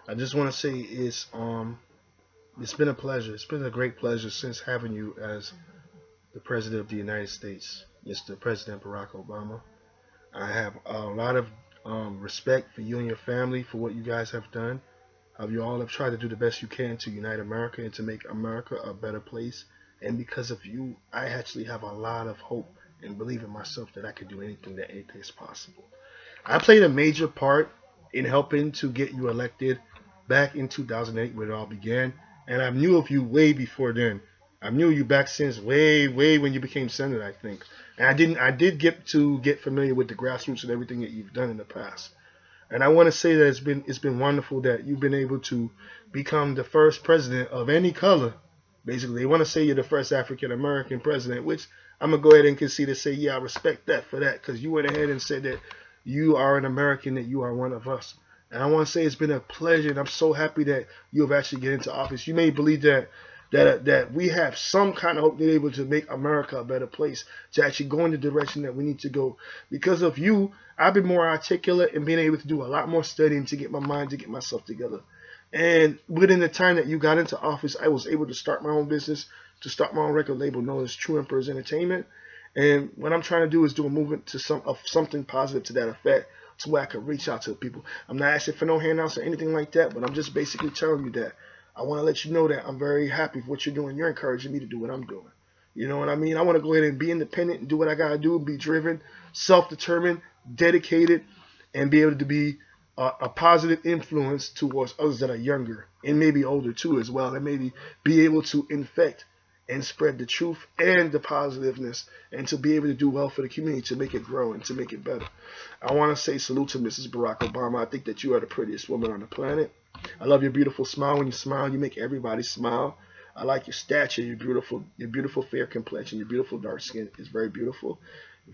I just want to say it's been a pleasure. It's been a great pleasure since having you as the President of the United States, Mr. President Barack Obama. I have a lot of respect for you and your family for what you guys have done. How you all have tried to do the best you can to unite America and to make America a better place. And because of you, I actually have a lot of hope and believe in myself that I could do anything, that anything is possible. I played a major part in helping to get you elected back in 2008 when it all began, and I knew of you way before then. I knew you back since way, way when you became senator, I think. And I did get familiar with the grassroots and everything that you've done in the past. And I want to say that it's been wonderful that you've been able to become the first president of any color. Basically, they want to say you're the first African American president, which I'm gonna go ahead and concede to say, yeah, I respect that for that, because you went ahead and said that you are an American, that you are one of us. And I want to say it's been a pleasure, and I'm so happy that you have actually get into office. You may believe that we have some kind of hope to be able to make America a better place, to actually go in the direction that we need to go. Because of you, I've been more articulate and being able to do a lot more studying to get my mind, to get myself together. And within the time that you got into office, I was able to start my own business, to start my own record label known as Tru Emperahz Entertainment. And what I'm trying to do is do a movement to something positive to that effect, to where I can reach out to people. I'm not asking for no handouts or anything like that, but I'm just basically telling you that I want to let you know that I'm very happy for what you're doing. You're encouraging me to do what I'm doing. You know what I mean? I want to go ahead and be independent and do what I got to do, be driven, self-determined, dedicated, and be able to be a positive influence towards others that are younger and maybe older too as well, and maybe be able to infect and spread the truth and the positiveness, and to be able to do well for the community, to make it grow and to make it better. I want to say salute to Mrs. Barack Obama. I think that you are the prettiest woman on the planet. I love your beautiful smile. When you smile, you make everybody smile. I like your stature, your beautiful fair complexion, your beautiful dark skin is very beautiful.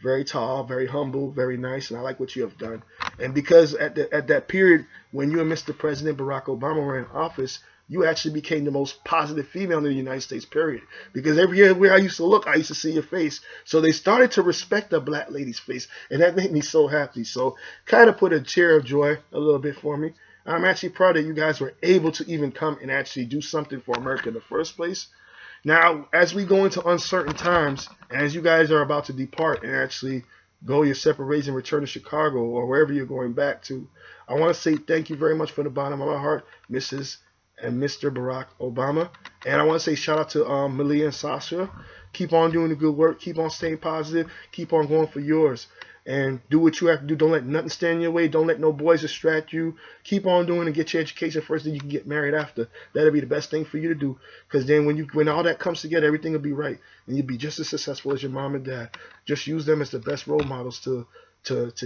Very tall, very humble, very nice, and I like what you have done. And because at that period when you and Mr. President Barack Obama were in office, you actually became the most positive female in the United States, period. Because every year where I used to look, I used to see your face. So they started to respect the black lady's face, and that made me so happy. So kind of put a tear of joy a little bit for me. I'm actually proud that you guys were able to even come and actually do something for America in the first place. Now, as we go into uncertain times, and as you guys are about to depart and actually go your separate ways and return to Chicago or wherever you're going back to, I want to say thank you very much from the bottom of my heart, Mrs. and Mr. Barack Obama. And I want to say shout out to Malia and Sasha. Keep on doing the good work. Keep on staying positive. Keep on going for yours. And do what you have to do. Don't let nothing stand in your way. Don't let no boys distract you. Keep on doing and get your education first, then you can get married after. That'll be the best thing for you to do. Because then when all that comes together, everything will be right. And you'll be just as successful as your mom and dad. Just use them as the best role models to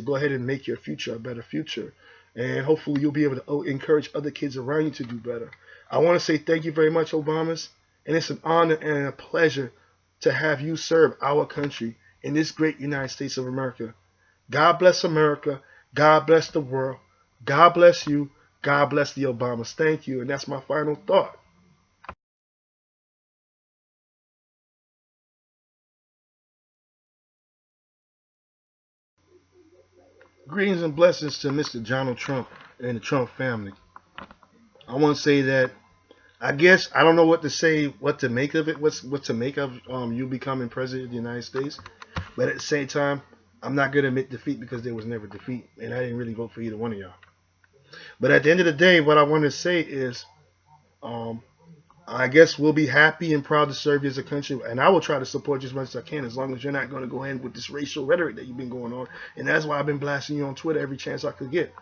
go ahead and make your future a better future. And hopefully you'll be able to encourage other kids around you to do better. I want to say thank you very much, Obamas. And it's an honor and a pleasure to have you serve our country in this great United States of America. God bless America. God bless the world. God bless you. God bless the Obamas. Thank you. And that's my final thought. Greetings and blessings to Mr. Donald Trump and the Trump family. I want to say that I guess I don't know what to say, what to make of it, what to make of you becoming president of the United States. But at the same time, I'm not going to admit defeat, because there was never defeat, and I didn't really vote for either one of y'all. But at the end of the day, what I want to say is, I guess we'll be happy and proud to serve you as a country, and I will try to support you as much as I can, as long as you're not going to go ahead with this racial rhetoric that you've been going on. And that's why I've been blasting you on Twitter every chance I could get.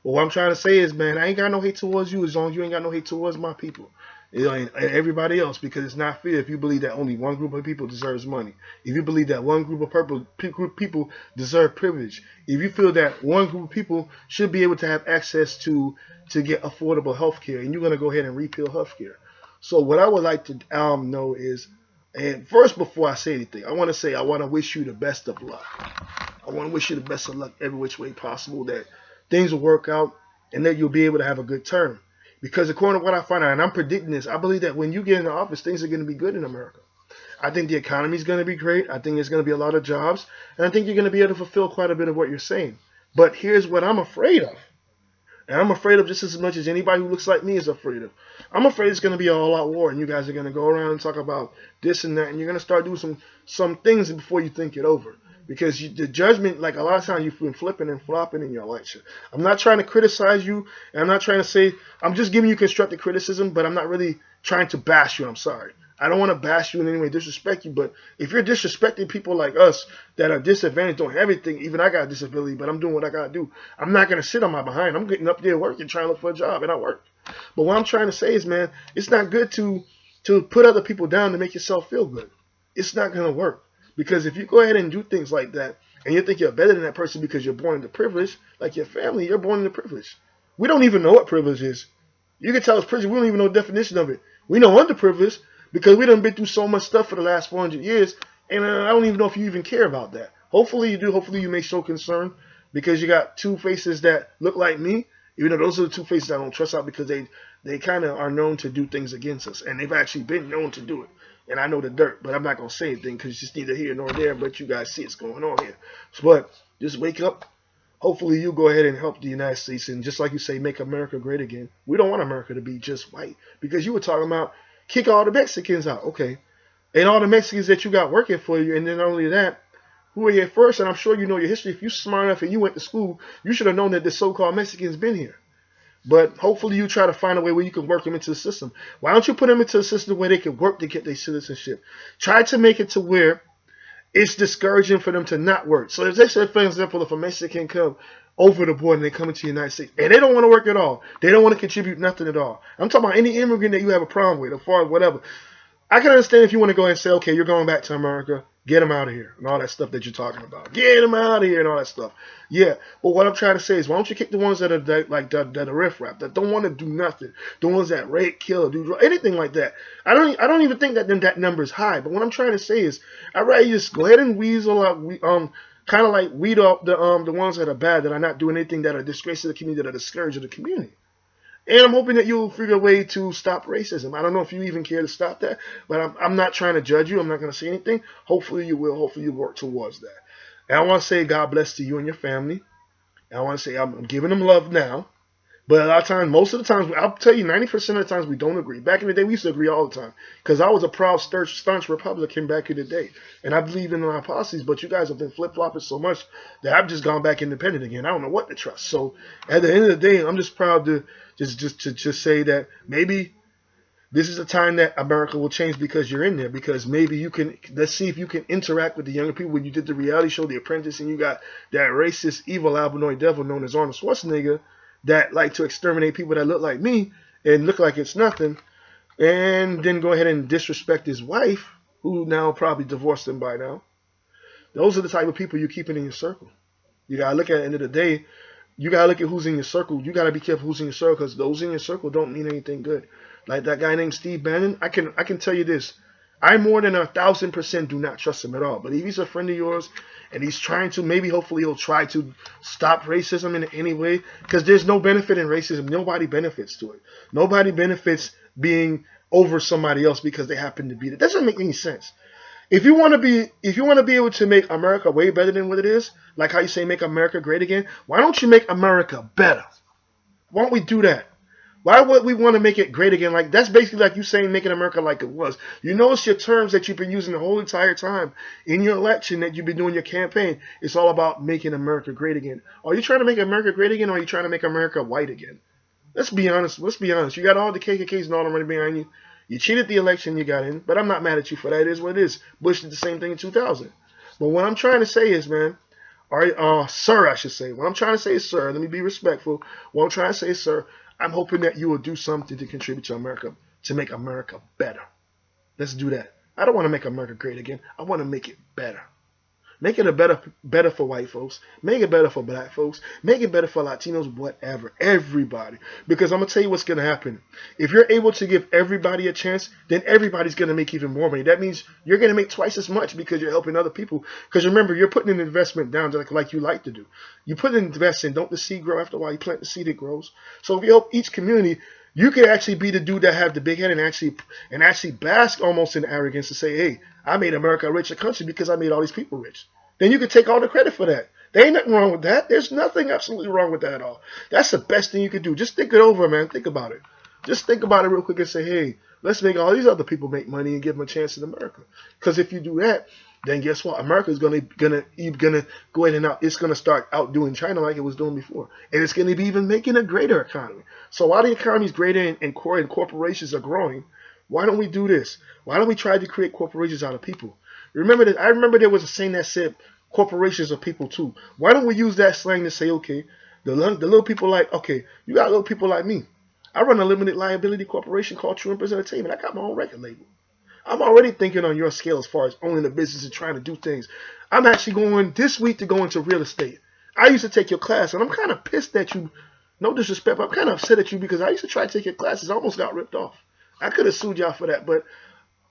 But what I'm trying to say is, man, I ain't got no hate towards you, as long as you ain't got no hate towards my people. And everybody else, because it's not fair if you believe that only one group of people deserves money. If you believe that one group of people deserve privilege. If you feel that one group of people should be able to have access to get affordable health care, and you're going to go ahead and repeal health care. So what I would like to know is, and first before I say anything, I want to wish you the best of luck. I want to wish you the best of luck every which way possible, that things will work out and that you'll be able to have a good term. Because according to what I find out, and I'm predicting this, I believe that when you get into office, things are going to be good in America. I think the economy is going to be great. I think there's going to be a lot of jobs. And I think you're going to be able to fulfill quite a bit of what you're saying. But here's what I'm afraid of. And I'm afraid of just as much as anybody who looks like me is afraid of. I'm afraid it's going to be an all-out war, and you guys are going to go around and talk about this and that, and you're going to start doing some things before you think it over. Because the judgment, like a lot of times, you've been flipping and flopping in your election. I'm not trying to criticize you, and I'm not trying to say, I'm just giving you constructive criticism, but I'm not really trying to bash you. I'm sorry. I don't want to bash you in any way, disrespect you, but if you're disrespecting people like us that are disadvantaged, don't have anything, even I got a disability, but I'm doing what I got to do. I'm not going to sit on my behind. I'm getting up there working, trying to look for a job, and I work. But what I'm trying to say is, man, it's not good to put other people down to make yourself feel good. It's not going to work. Because if you go ahead and do things like that, and you think you're better than that person because you're born into privilege, like your family, you're born into privilege. We don't even know what privilege is. You can tell us privilege, we don't even know the definition of it. We know underprivileged because we done been through so much stuff for the last 400 years, and I don't even know if you even care about that. Hopefully you do. Hopefully you may show concern because you got two faces that look like me, even though those are the two faces I don't trust out because they kind of are known to do things against us, and they've actually been known to do it. And I know the dirt, but I'm not going to say anything because it's just neither here nor there, but you guys see what's going on here. But just wake up. Hopefully you go ahead and help the United States and just like you say, make America great again. We don't want America to be just white because you were talking about kick all the Mexicans out. Okay. And all the Mexicans that you got working for you, and then not only that, who were here first, and I'm sure you know your history. If you're smart enough and you went to school, you should have known that the so-called Mexicans been here. But hopefully you try to find a way where you can work them into the system. Why don't you put them into a system where they can work to get their citizenship? Try to make it to where it's discouraging for them to not work. So if they say, for example, if a Mexican come over the border and they come into the United States and they don't want to work at all, they don't want to contribute nothing at all. I'm talking about any immigrant that you have a problem with, as far as whatever. I can understand if you want to go ahead and say, okay, you're going back to America, get them out of here, and all that stuff that you're talking about. Get them out of here and all that stuff. Yeah, but what I'm trying to say is, why don't you kick the ones that are that are riffraff, that don't want to do nothing, the ones that rape, kill, do anything like that. I don't even think that number is high. But what I'm trying to say is, I'd rather you just go ahead and weasel out, kind of like weed off the ones that are bad, that are not doing anything, that are disgrace to the community, that are the scourge of the community. And I'm hoping that you'll figure a way to stop racism. I don't know if you even care to stop that, but I'm not trying to judge you. I'm not going to say anything. Hopefully you will. Hopefully you work towards that. And I want to say God bless to you and your family. And I want to say I'm giving them love now. But a lot of times, most of the times, I'll tell you, 90% of the times we don't agree. Back in the day, we used to agree all the time. Because I was a proud, staunch Republican back in the day. And I believe in my policies, but you guys have been flip-flopping so much that I've just gone back independent again. I don't know what to trust. So at the end of the day, I'm just proud to just say that maybe this is a time that America will change because you're in there. Because maybe you can, let's see if you can interact with the younger people. When you did the reality show, The Apprentice, and you got that racist, evil albinoid devil known as Arnold Schwarzenegger, that like to exterminate people that look like me and look like it's nothing, and then go ahead and disrespect his wife, who now probably divorced him by now. Those are the type of people you're keeping in your circle. You gotta look at the end of the day. You gotta look at who's in your circle. You gotta be careful who's in your circle, because those in your circle don't mean anything good. Like that guy named Steve Bannon. I can tell you this. I more than 1,000% do not trust him at all. But if he's a friend of yours and he's trying to, maybe hopefully he'll try to stop racism in any way, because there's no benefit in racism. Nobody benefits to it. Nobody benefits being over somebody else because they happen to be. That doesn't make any sense. If you want to be able to make America way better than what it is, like how you say make America great again, why don't you make America better? Why don't we do that? Why would we want to make it great again? Like, that's basically like you saying making America like it was. You notice your terms that you've been using the whole entire time in your election, that you've been doing your campaign. It's all about making America great again. Are you trying to make America great again, or are you trying to make America white again? Let's be honest. Let's be honest. You got all the KKKs and all the money behind you. You cheated the election, you got in. But I'm not mad at you for that. It is what it is. Bush did the same thing in 2000. But what I'm trying to say is, man, sir, I should say. What I'm trying to say is, sir, let me be respectful. What I'm trying to say is, sir, I'm hoping that you will do something to contribute to America, to make America better. Let's do that. I don't want to make America great again. I want to make it better. Make it better for white folks. Make it better for black folks. Make it better for Latinos, whatever. Everybody. Because I'm going to tell you what's going to happen. If you're able to give everybody a chance, then everybody's going to make even more money. That means you're going to make twice as much because you're helping other people. Because remember, you're putting an investment down like you like to do. You put an investment, don't the seed grow after a while? You plant the seed, it grows. So if you help each community, you could actually be the dude that have the big head and actually bask almost in arrogance to say, hey, I made America a richer country because I made all these people rich. Then you can take all the credit for that. There ain't nothing wrong with that. There's nothing absolutely wrong with that at all. That's the best thing you can do. Just think it over, man. Think about it. Just think about it real quick and say, hey, let's make all these other people make money and give them a chance in America. Because if you do that, then guess what? America is gonna go in and out. It's gonna start outdoing China like it was doing before, and it's gonna be even making a greater economy. So while the economy is greater and corporations are growing, Why don't we do this? Why don't we try to create corporations out of people? Remember that? I remember there was a saying that said corporations are people too. Why don't we use that slang to say, okay, the little people like, okay, you got little people like me. I run a limited liability corporation called Tru Emperahz Entertainment. I got my own record label. I'm already thinking on your scale as far as owning a business and trying to do things. I'm actually going this week to go into real estate. I used to take your class, and I'm kind of pissed at you. No disrespect, but I'm kind of upset at you because I used to try to take your classes. I almost got ripped off. I could have sued y'all for that, but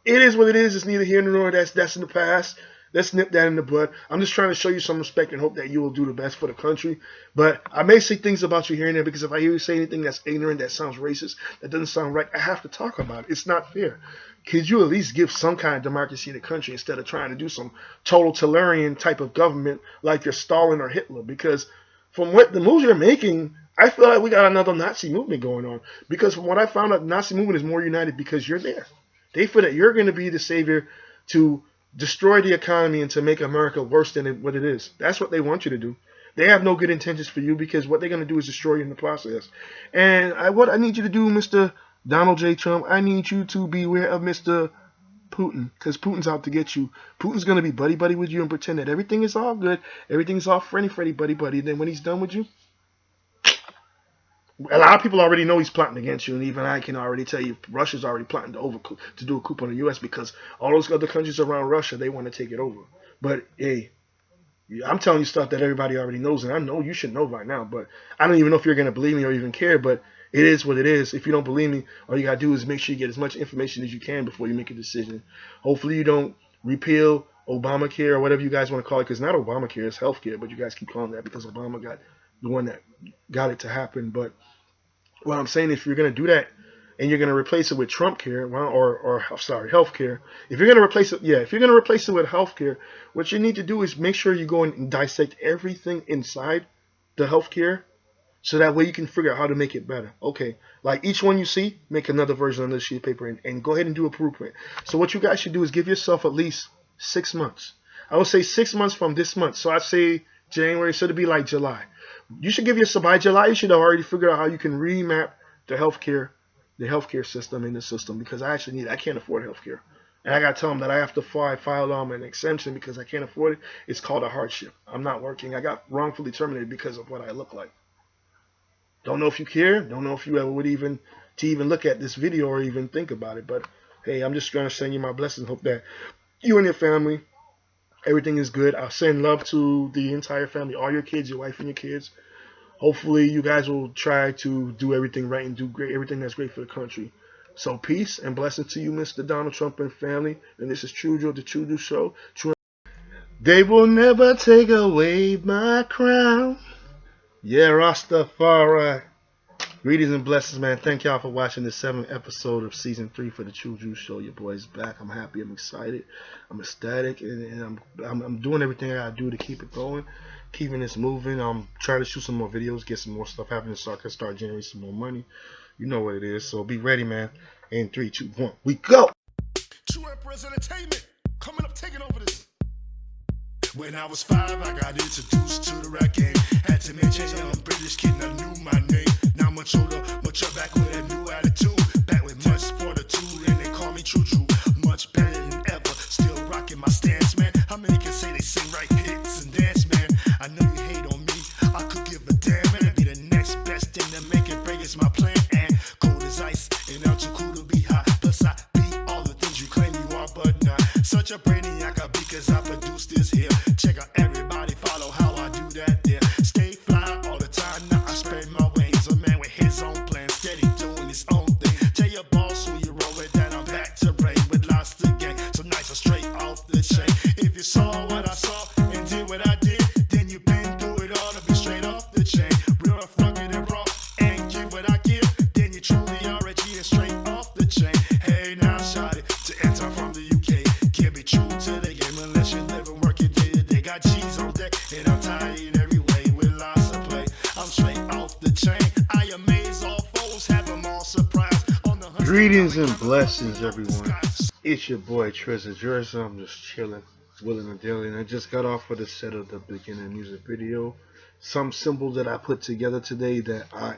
it is what it is. It's neither here nor there. That's in the past. Let's nip that in the bud. I'm just trying to show you some respect and hope that you will do the best for the country. But I may say things about you here and there because if I hear you say anything that's ignorant, that sounds racist, that doesn't sound right, I have to talk about it. It's not fair. Could you at least give some kind of democracy to the country instead of trying to do some totalitarian type of government like you're Stalin or Hitler? Because from what the moves you're making, I feel like we got another Nazi movement going on. Because from what I found out, the Nazi movement is more united because you're there. They feel that you're going to be the savior to destroy the economy and to make America worse than what it is. That's what they want you to do. They have no good intentions for you because what they're going to do is destroy you in the process. And what I need you to do, Mr. Donald J. Trump, I need you to beware of Mr. Putin because Putin's out to get you. Putin's going to be buddy-buddy with you and pretend that everything is all good, everything's all friendly, buddy-buddy. And then when he's done with you, a lot of people already know he's plotting against you, and even I can already tell you Russia's already plotting to do a coup on the U.S. because all those other countries around Russia, they want to take it over. But, hey, I'm telling you stuff that everybody already knows, and I know you should know by now, but I don't even know if you're going to believe me or even care, but it is what it is. If you don't believe me, all you got to do is make sure you get as much information as you can before you make a decision. Hopefully you don't repeal Obamacare or whatever you guys want to call it, because not Obamacare, it's healthcare, but you guys keep calling that because Obama got the one that got it to happen. But what I'm saying, if you're going to do that and you're going to replace it with Trump care, healthcare, if you're going to replace it with healthcare, what you need to do is make sure you go and dissect everything inside the healthcare so that way you can figure out how to make it better. Okay, like each one you see, make another version on this sheet of paper and go ahead and do a blueprint. So what you guys should do is give yourself at least 6 months. I would say 6 months from this month. So I'd say January, so it'd be like July. You should give yourself by July. You should have already figured out how you can remap the healthcare system in the system because I can't afford healthcare, and I gotta tell them that I have to file an exemption because I can't afford it. It's called a hardship. I'm not working. I got wrongfully terminated because of what I look like. Don't know if you care. Don't know if you ever would even look at this video or even think about it. But hey, I'm just gonna send you my blessings. Hope that you and your family, everything is good. I'll send love to the entire family, all your kids, your wife and your kids. Hopefully you guys will try to do everything right and do everything that's great for the country. So peace and blessings to you, Mr. Donald Trump and family. And this is Tru-Dru, the Tru-Dru Show. They will never take away my crown. Yeah, Rastafari. Greetings and blessings, man. Thank y'all for watching the 7th episode of Season 3 for the Tru-Dru Show. Your boy's back. I'm happy. I'm excited. I'm ecstatic. And I'm doing everything I gotta do to keep it going. Keeping this moving. I'm trying to shoot some more videos, get some more stuff happening so I can start generating some more money. You know what it is. So be ready, man. In 3, 2, 1, we go! Tru Emperahz Entertainment, coming up taking over this. When I was 5, I got introduced to the rap game. Had to mention young British kid, I knew my name. Now much older, mature back with a new attitude. Back with much fortitude, and they call me Tru-Dru. Much better than ever, still rocking my stance, man. How many can say they sing right hits and dance, man? I know you hate on me, I could give a damn. And it'd be the next best thing to make it break is my plan. And cold as ice, and I'm too cool to be hot. Plus I be all the things you claim you are, but not. Such a brainiac I be, cause I produce this here. Check out everybody, follow how I do that there. Stay fly all the time, now I spread my wings. A man with his own plan, steady doing his own thing. Tell your boss who you roll with that I'm back to reign with lots to gain. So nice and straight off the chain. If you saw what I saw and did what I did, then you been through it all to be straight off the chain. Real rough, rugged and raw, and give what I give, then you truly are a G and straight off the chain. Hey now shot it to enter from the UK. Can't be true to the game unless you live and work it day to day. Got G's on deck and I'm tired in every way with lots of play. I'm straight off the chain. I amaze all foes, have them all surprised. On the Greetings and blessings, everyone. It's your boy Tru-Dru. I'm just chilling, willing and dealing. I just got off of the set of the beginning music video. some symbols that I put together today that I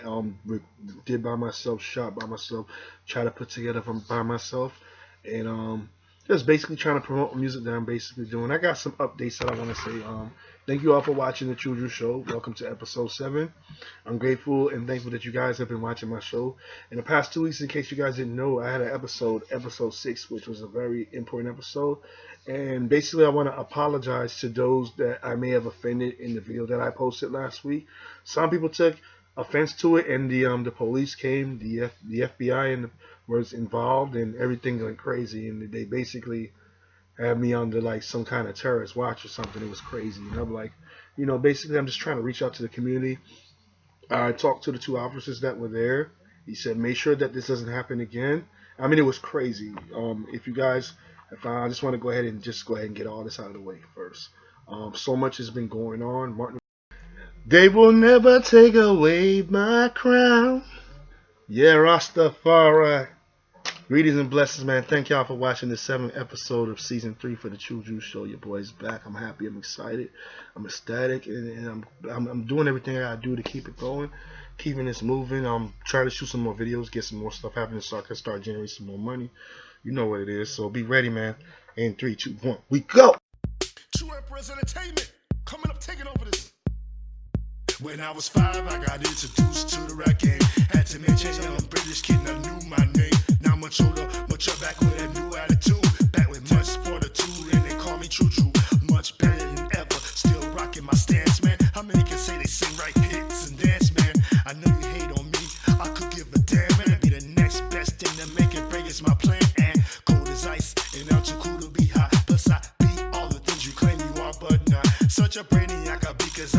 did by myself, shot by myself, try to put together by myself, and just basically trying to promote music that I'm basically doing. I got some updates that I want to say. Thank you all for watching the Tru-Dru show. Welcome to episode 7. I'm grateful and thankful that you guys have been watching my show. In the past 2 weeks, in case you guys didn't know, I had an episode 6, which was a very important episode. And basically, I want to apologize to those that I may have offended in the video that I posted last week. Some people took offense to it, and the police came, the FBI and was involved, and everything went crazy, and they basically had me under like some kind of terrorist watch or something. It was crazy, and I'm like, basically I'm just trying to reach out to the community. I talked to the 2 officers that were there. He said, make sure that this doesn't happen again. I mean, it was crazy. If you guys, I just want to go ahead and get all this out of the way first. So much has been going on. They will never take away my crown. Yeah, Rastafari. Greetings and blessings, man. Thank y'all for watching the 7th episode of season 3 for the Tru-Dru show. Your boy's back. I'm happy. I'm excited. I'm ecstatic, and I'm doing everything I gotta do to keep it going, keeping this moving. I'm trying to shoot some more videos, get some more stuff happening, so I can start generating some more money. You know what it is. So be ready, man. In 3, 2, 1, we go. Tru Emperahz Entertainment, coming up, taking over this. When I was 5, I got introduced to the rap game. Had to make change, I'm British kid, and I knew my name. Now much older, mature, back with a new attitude. Back with much fortitude, and they call me Tru-Dru. Much better than ever, still rocking my stance, man. How many can say they sing right hits and dance, man? I know you hate on me, I could give a damn, man. I'd be the next best thing to make it break, it's my plan. And cold as ice, and I'm too cool to be hot. Plus I be all the things you claim you are, but not such a brainiac I be, 'cause